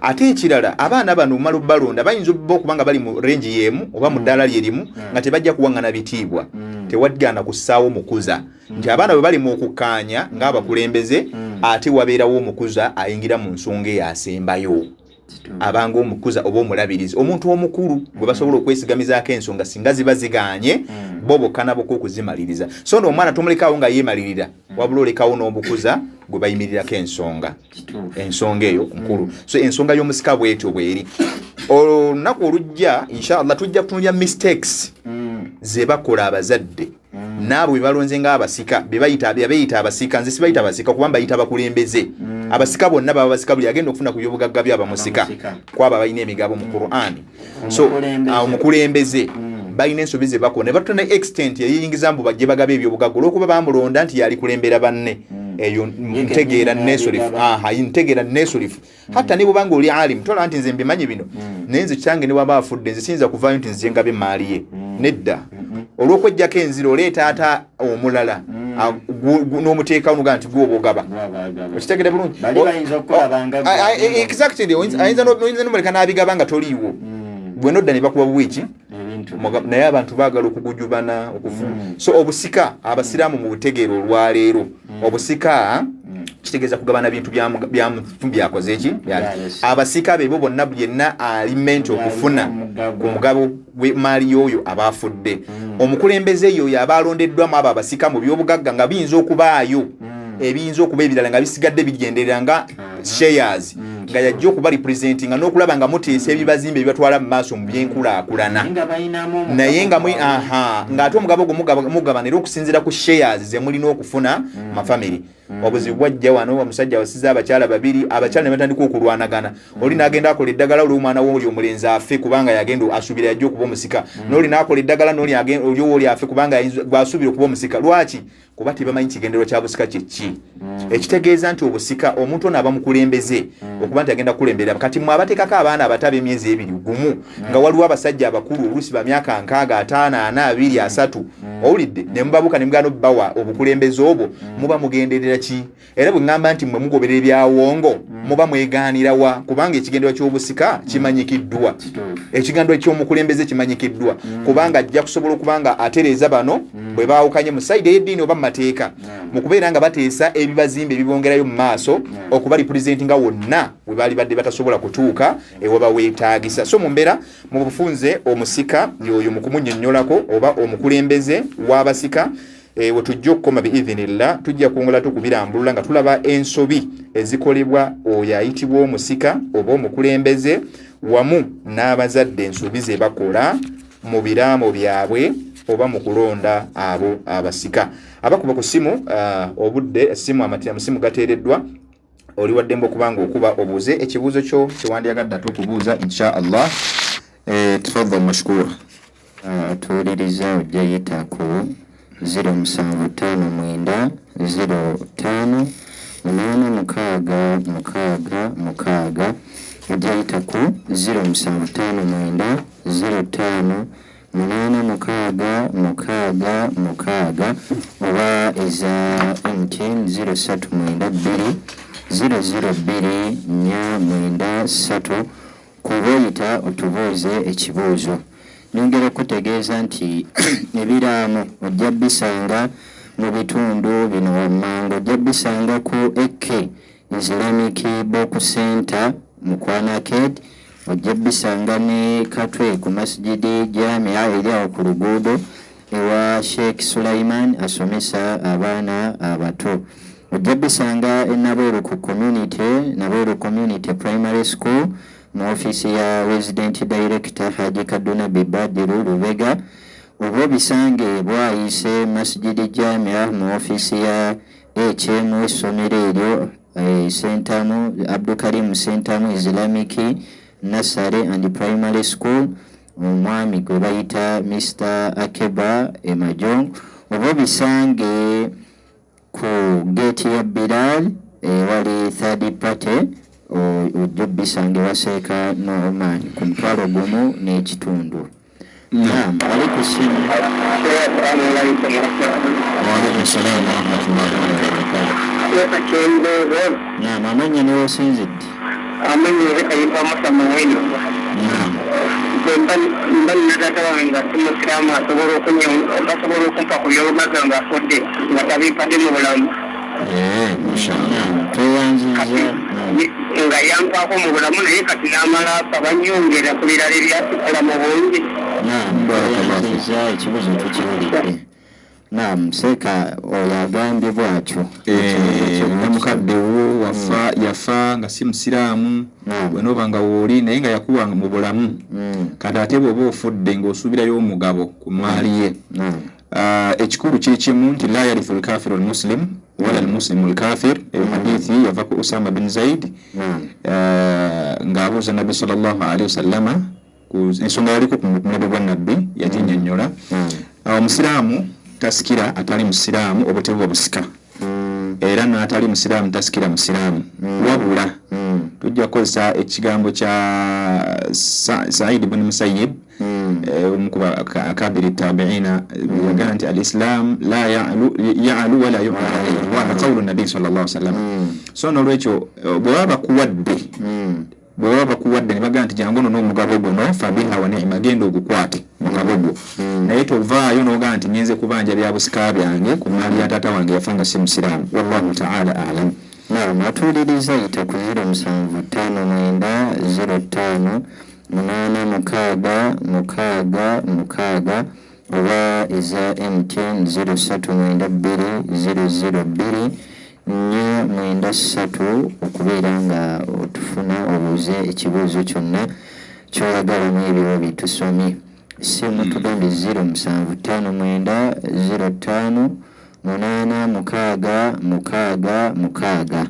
ate ekirala abaana bano omala balonda bayinza okuba nga bali mu range y'emu oba mu ddaala lyerimu nga tebajja kuwaŋŋana bitiibwa tewadgaana kussaawo mukuza nti abaana bwe bali mu okukkaanya ng'abakulembeze ate wabeerawo omukuza ayingira mu nsonga eyo asembayo abanga omukuza oba omulabirizi omuntu omukulu gwe basobola okwesigamizaako ensonga singa ziba ziganye bo bokka nabo okuzimaliriza so n'omwana tomulekaawo nga yeemalirira wabula olekawo n'obukuza gwe bayimirirako ensonga eyo nkulu so ensonga y'omusika bwetyo bweri olunaku olujja inshallah tujja kutunulya mistakes ze bakola abazadde naabo bwe balonze ng'abasika bebayita abasika nze sibayita abasika kuba mbayita abakulembeze abasika bonna baba basika buli agenda okufuna ku byobugagga byabamusika kwaba balina emigabo mu Qur'an so omukulembeze balina ensobi ze bakola ne batona extent yeyingiza mbu bajje bagabe ebyobugagga olw'okuba bamulonda nti yali kulembera banne eyo ntegeera nesolifu hatta ne bwobanga oli alim tola nti nze mbimanyi bino naye nze kitange ne waba afudde nze siyinza kuvaayo nti nze ngabe maali ye nedda olw'okwejjako enziro oleeta ata omulala n'omuteekawo nuga nti gw'obogaba okitegere bulungi exactly ayinza nomuleka n'abigaba nga toliiwo bwe nodda ne bakuba bwiki naye abantu baagala okugujubana okufuna so obusika abasiraamu mu butegeero olwaleero obusika kitegeeza kugabana bintu byakoze eki abasika be bo bonna yenna alimenti okufuna ku mugabo w'emaali y'oyo abaafudde omukulembeze yoyo abalondeddwamu abo abasika mu byobugagga nga biyinza okubaayo ebiyinza okuba ebirala nga bisigadde bigenderera nga shares nga yajja okuba representing n'okulaba nga muteesa ebibazimbe ebibatwala mu maaso mu byenkulaakulana naye nga ng'ate omugabo ogwo mugabanira okusinziira ku shares ze mulina okufuna mafamily obuzibu bwajja wano omusajja wasiza abakyala babiri abakyala ne batandika okulwanagana oli n'agenda akola eddagala oli omwana wo oli omulenzi afe kubanga yagenda asuubira yajja okuba omusika n'oli n'akola eddagala n'oli oli afe kubanga gwasuubira okuba omusika lwaki kuba tebamanyi kigendero kya busika kyeki ekitegeeza nti obusika omuntu ono aba mukulembeze okuba nti agenda kukulembera kati mwe abateekako abaana abato emyezi ebiri gumu nga waliwo abasajja abakulu oluusi ba myaka 6 5 4 2 3 owulidde ne mubabuka ne mugano bawa obukulembeze obwo muba mugenderera ki era bwe ngamba nti mwe mugoberera ebyawongo muba mwegaanira wa kubanga ekigendero ky'obusika kimanyikiddwa ekigendero ky'omukulembeze kimanyikiddwa kubanga ajja kusobola okubanga atereeza bano bwe baawukanye mu sayidi ey'eddiini oba mu mateeka mu kubeera nga bateesa ebibazimbe ebibongerayo mu maaso okuba representinga wonna we baali badde batasobola kutuuka ewaba weetaagisa so mu mbeera mu bufunze omusika yoyo mu kumunnyonnyolako oba omukulembeze w'abasika we tujja okukoma biidhinillah tujja kwongera tukubirambulula nga tulaba ensobi ezikolebwa oyo ayitibwa omusika oba omukulembeze wamu n'abazadde ensobi ze bakola mu biraamo byabwe oba mu kulonda abo abasika abakuba ku simu obudde amasimu gateereddwa oli waddembe okubanga okuba obuuze ekibuuzo kyo kyewandyagadde ate okubuuza insha allah tafadhal mashkura tuwuliriza ojja yitako 0759 05 8 6 6 6 ojayita ku 0759 05 866 oba eza MTN 0392 002 kuba oyita otubuuze ekibuuzo. Nongera okutegeeza nti ebiraamo ojja bisanga mu bitundu bino wammanga. Ojja bisanga ku Eke Islamic Book Center Mukwo Arcade, ojja bisanga ne Katwe ku Masjidi Jamia eri awo ku luguudo ewa Sheikh Sulaiman asomesa abaana abato. Ojja bisanga e Nabweru ku Nabweru Community Primary School mu office ya Resident Director Haji Kaduna Bibadiru Lubega. Oba bisange bwayise Masjidi Jamia mu office ya HM essomero eryo Sentamu Abdukarim Sentamu Islamic Nursery and Primary School omwami gwe bayita Mr. Akeba Emajong. Oba bisange ku gate ya Bilal wali third party ojja bisange waseeka Norman ku mutwalo gumu n'ekitundu. Naam, alaikum salaam. Waalaikum salaam wa rahmatullahi wa barakatuh. Naam, amanya ne wasinzidde. Amanya ayimba masama wenu. Naam. Mbali nataka wanga tumusiramu asobola okumpa ku byobugaga nga afudde nga tabipade mu bulamu. Inshallah. Tweyanziza. Nga yampaako mu bulamu naye kati n'amala abanyongera ku birala ebyasikala mu bungi. Naam, tweyanziza ekibuzo tukiwulidde. Naam, Seeka oyo agambye bw'atyo. Mukadde wo yafa nga si musiraamu, bw'enooba nga wooli naye nga yakuwa mu bulamu. Kati ate bw'oba ofudde ng'osuubirayo omugabo ku maali ye. Ekikulu kye kimu nti la yarifu al-kafiru al-muslim wala al-muslimu al-kafir. Hadithi yava ku Usama bin Zaid ng'abuuza Nabbi sallallahu alaihi wasallama ku ensonga yaliko ku munabi gwa Nabbi yaginnyonnyola. Omusiraamu tasikira atali musiraamu obutebe obusika, era n'atali musiraamu tasikira musiraamu, wabula tujja kukozesa ekigambo kya Said ibn Musayyib omukuba akabiri tabiina yagaa nti al-Islam la ya'lu wala yu'la alayhi wa qawlu nabi sallallahu alaihi wasallam. So n'olwekyo bwe baba bakuwadde ne bagaa nti jangu n'omugabo guno fabiha wa ni'ma, genda ogukwate mugabo gwo, naye tovaayo n'ogaa nti ngenze kubanja bya busika byange ku maali ya taata wange yafa nga si musiraamu. Wallahu ta'ala a'lam. Naam, atuuliriza yita ku 0759 05 oba eza MTN 0392 002 okubeera nga otufuna obuuze ekibuuzo kyonna ky'oyagala n'ebyo bitusomye. Simu tugambye 0759 05 866.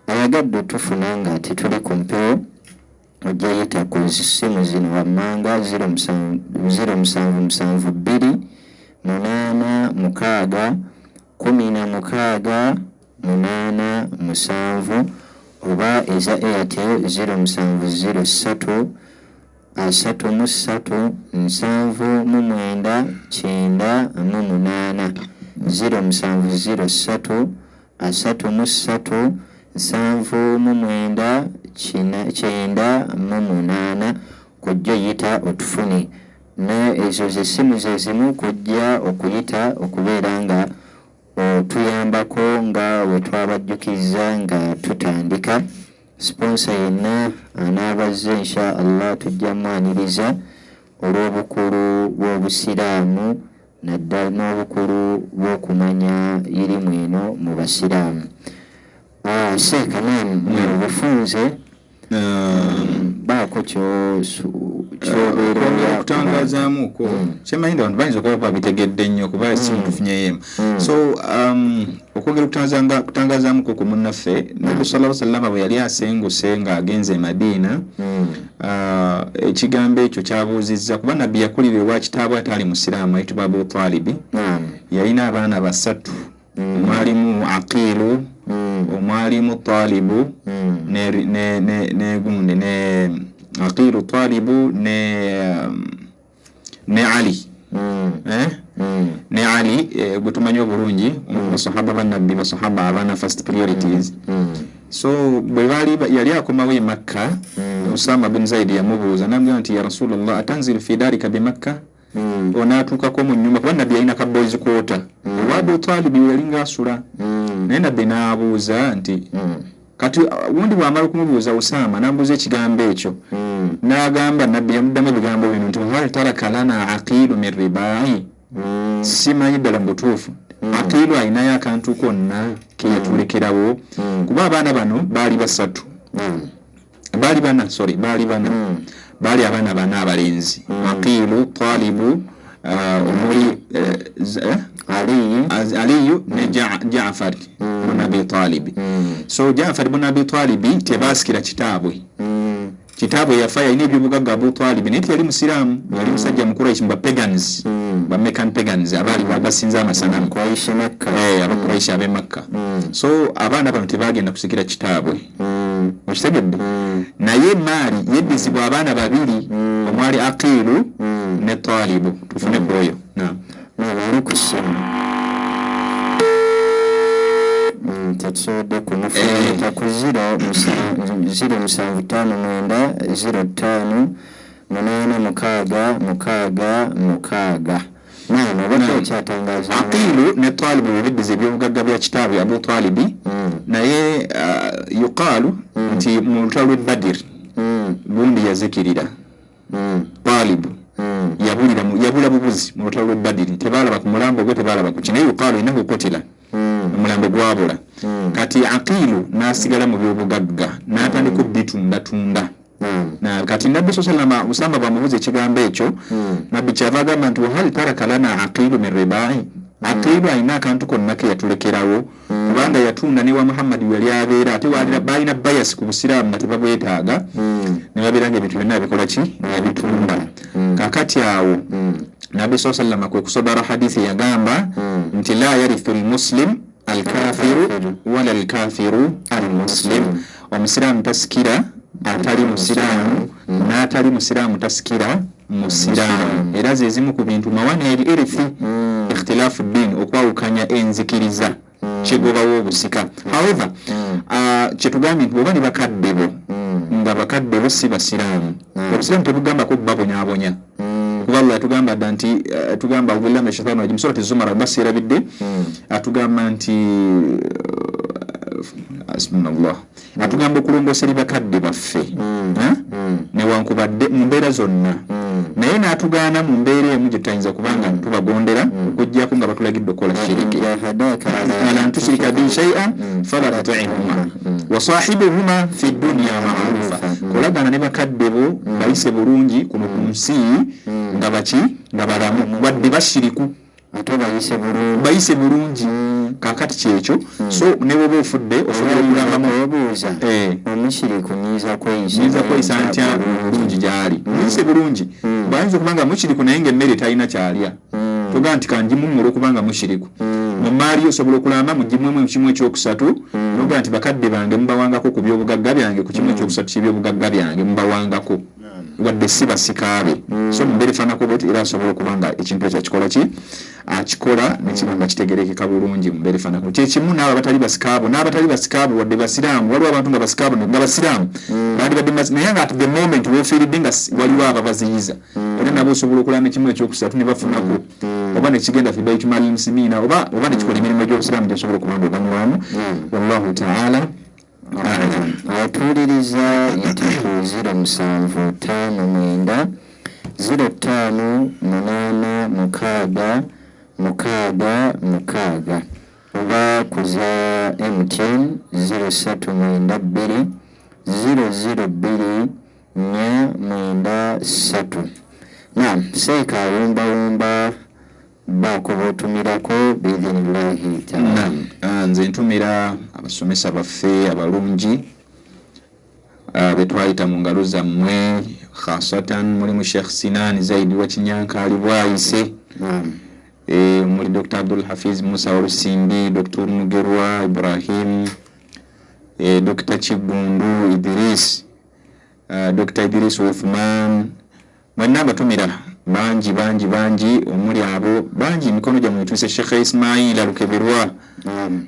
Ayagadde otufuna nga tetuli ku mpewo ojja yita ku simu zino wammanga 0772 86 16 87 oba eza Airtel 0703 33 799 988 0703 33 799 988 kujja yita otufune. Ezo zessimu zezimu kujja okuyita okubeera nga otuyambako nga we twabajjukiza nga tutandika. Sponsor yenna anaabazze insha Allah tujja mwaniriza olw'obukulu bw'obusiraamu naddala n'obukulu bw'okumanya irimu eno mu basiraamu. Seeka obufunze baako kyobeera okutangazaamu ko kyemanyi abantu bayinza okuba babitegedde nnyo kuba esimu tufunyeyo. So okwogera okutangazaamu ko ku munnaffe Nabbi sallallahu alaihi wasallam bwe yali asenguse ng'agenze e Madiina, ekigambo ekyo kyabuuzizza kuba Nabbi yakulira ewa kitaabwe atali musiraamu ayitibwa Abu Talibi. Yalina abaana basatu, mwalimu Aqilu, omwali mutalibu ne gundi ne aqilu talibu ne ali ne ali gutumanyi obulungi basahaba bannabbi basahaba abana first priorities so bwe yali akomawo e Makka Usama bin Zaid yamubuuza nabyo nti ya Rasulullah atanzilu fi darika bi Makka onatuukako mu nnyumba kuba nabbi yalina ka boys quarter Abu Talib yalinga asula naye nabbi n'abuuza nti kati wundi bw'amala okumubuuza Usama n'amubuuza ekigambo ekyo n'agamba nabbi yamuddamu ebigambo bino nti hal taraka lana aqilu min ribai simanyi ddala mu butuufu aqilu ayinayo akantu konna ke yatulekerawo kuba abaana bano baali basatu baali bana baali abaana bana abalenzi aqilu talibu omuli aliyu ne Jaafar bin Abi Talib so Jaafar bin Abi Talib tebasikira kitaabwe yafa yalina ebyobugagga Abu Talib naye yali musiraamu yali musajja mukulu ekimba pagans ba Meccan pagans abaali basinza amasanamu Abakuraishi ab'e Makka so abaana bano tebagenda kusikira kitaabwe okitegedde naye maali yeddizibwa abaana babiri omwali Aqilu ne Talibu tufune kwoyo wali ku ssimu tetusobodde kumufunita ku 0758586 Aqilu ne Talibu bebiddiza ebyobugagga bya kitaabwe Abu Talibi naye yuqaalu nti mu lutalo lw'e Badr gundi yazikirira Talibu yabula bubuzi mu lutalo lw'e Badr tebaalaba ku mulambo gwe tebaalaba ku kinaye yuqaalu innahu qutila omulambo gwabula kati Aqilu n'asigala mu byobugagga n'atandika obitundatunda kati nabbi sallallahu Usama bamubuza ekigambo ekyo nabbi kyava agamba nti hal taraka lana aqilu min ribai Aqilu ayina akantu konna ke yatulekerawo kubanga yatunda ne wa Muhammad yali abeera ate balina bias ku busiraamu nga tebabwetaaga ne babeeranga ebintu byonna bikola ki yabitunda kakati awo nabbi sallallahu kwe kusobara hadithi yagamba nti la yarithu almuslim alkafiru wala alkafiru almuslim omusiraamu tasikira atali musiraamu n'atali musiraamu tasikira musiraamu era ze zimu ku bintu mawana erithi ikhtilaafu ddin okwawukanya enzikiriza kigobawo obusika however kyetugambye nti bwoba ne bakadde bo nga bakadde bo si basiraamu obusiraamu tebugamba ko babonyabonya kuba Allah atugamba dda nti tugamba billahi shaitani rajim surati zumar basirabidde atugamba nti asmanallah atugamba okulongoosera bakadde baffe newankubadde mu mbeera zonna naye n'atugaana mu mbeera emu gye tutayinza kubanga tubagondera okuggyako nga batulagidde okukola shiriki ala ntusirika bi shay'an fala tuti'huma wa sahibuhuma fi dunya ma'rufa kolagana ne bakadde bo bayise bulungi kuno ku nsi nga balamu wadde bashiriku bayise bulungi kakati kyekyo so ne bwoba ofudde ofuddire okugambamu omushiriku nyiza kweyisa ntya bulungi gyali bayise bulungi bayinza okubanga mushiriku naye ng'emmere talina kyalya togaa nti kangimummula okubanga mushiriku mu maali osobola okulamba mugimuemu kimu ekyokusatu nogaa nti bakadde bange mubawangako ku byobugagga byange ku kimu ekyokusatu ky'ebyobugagga byange mubawangako wadde si basikaabe so mumbeera efaanako bweti era asobola okubanga ekintu ekyo akikola ki akikola nekibanga kitegerekeka bulungi mumbeera efaanako kyekimu n'abo abatali basikaabu wadde basiraamu waliwo abantu nga basikaabu nga basiraamu naye nga at the moment weofiiridde nga waliwo ababaziyiza era nabo osobola okulamba ekimu ekyokusatu ne bafunako oba nekigenda fi baitumal muslimina oba nekikola emirimu egy'obusiraamu gyosobola okubanga oganywamu wallahu taala atuuliriza yiteku 07559 0586 oba kuza MTN 0392 002 493 seeka awumbawumba bakubutumirako biidhinillahi taala. Nze ntumira abasomesa baffe abalungi betwayita mu ngalo zammwe khasatan mulimu Sheikh Sinan Zaidi wa Kinyankali bwayise muli Dr. Abdul Hafiz Musa Warusimbi, Dr. Mugerwa Ibrahim, Dr. Chigundu Idris, Dr. Idris Uthman, mwenna abatumira bangi omuli abo bangi mikono gya mwetuse Sheikh Ismail Alukeberwa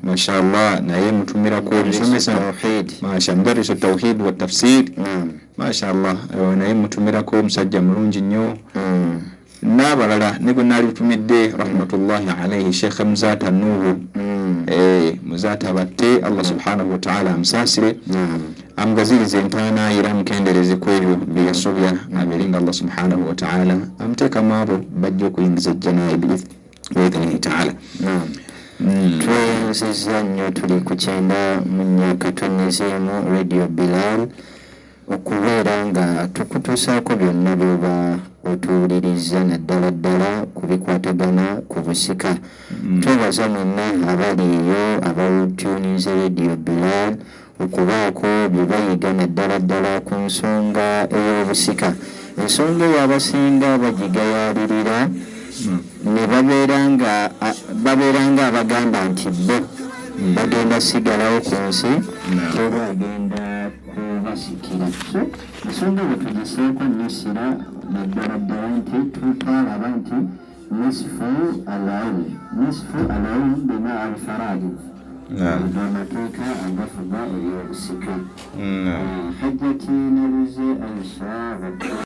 mashallah naye mutumirako musomesa mudarris at-tawhid wa tafsir mashallah naye mutumirako musajja mulungi nnyo n'abalala ne gwe naali butumidde rahmatullahi alayhi Sheikh Muzata Nuhu Muzata batte Allah subhanahu wa ta'ala amsaasire amgazirize entaana era amukendereze ku ebyo bye yasobya abeerenga Allah subhanahu wa ta'ala amuteekamu abo bajja okuyingiza ejjana biidhnihi ta'ala. Twenzizza nnyo tuli ku 9 mu nnyaka tonnezeemu Radio Bilal okubeera nga tukutuusaako byonna by'oba otuwuliriza naddala ddala ku bikwatagana ku busika. Twebaza mwenna abali eyo abawutuuniza Radio Bilal okubaako bye bayiga naddala ddala ku nsonga ey'obusika. Ensonga eyo abasinga bagigayaalirira ne babeera nga abagamba nti bo bagenda sigalawo ku nsi oba agenda kubasikira. So ensonga bwe tugiseeko nnisira naddala ddala nti tutwalaba nti nisfu al-ilm bima al-fara'id amateeka agafuga ebyobusika. Hajjati naluze Aisha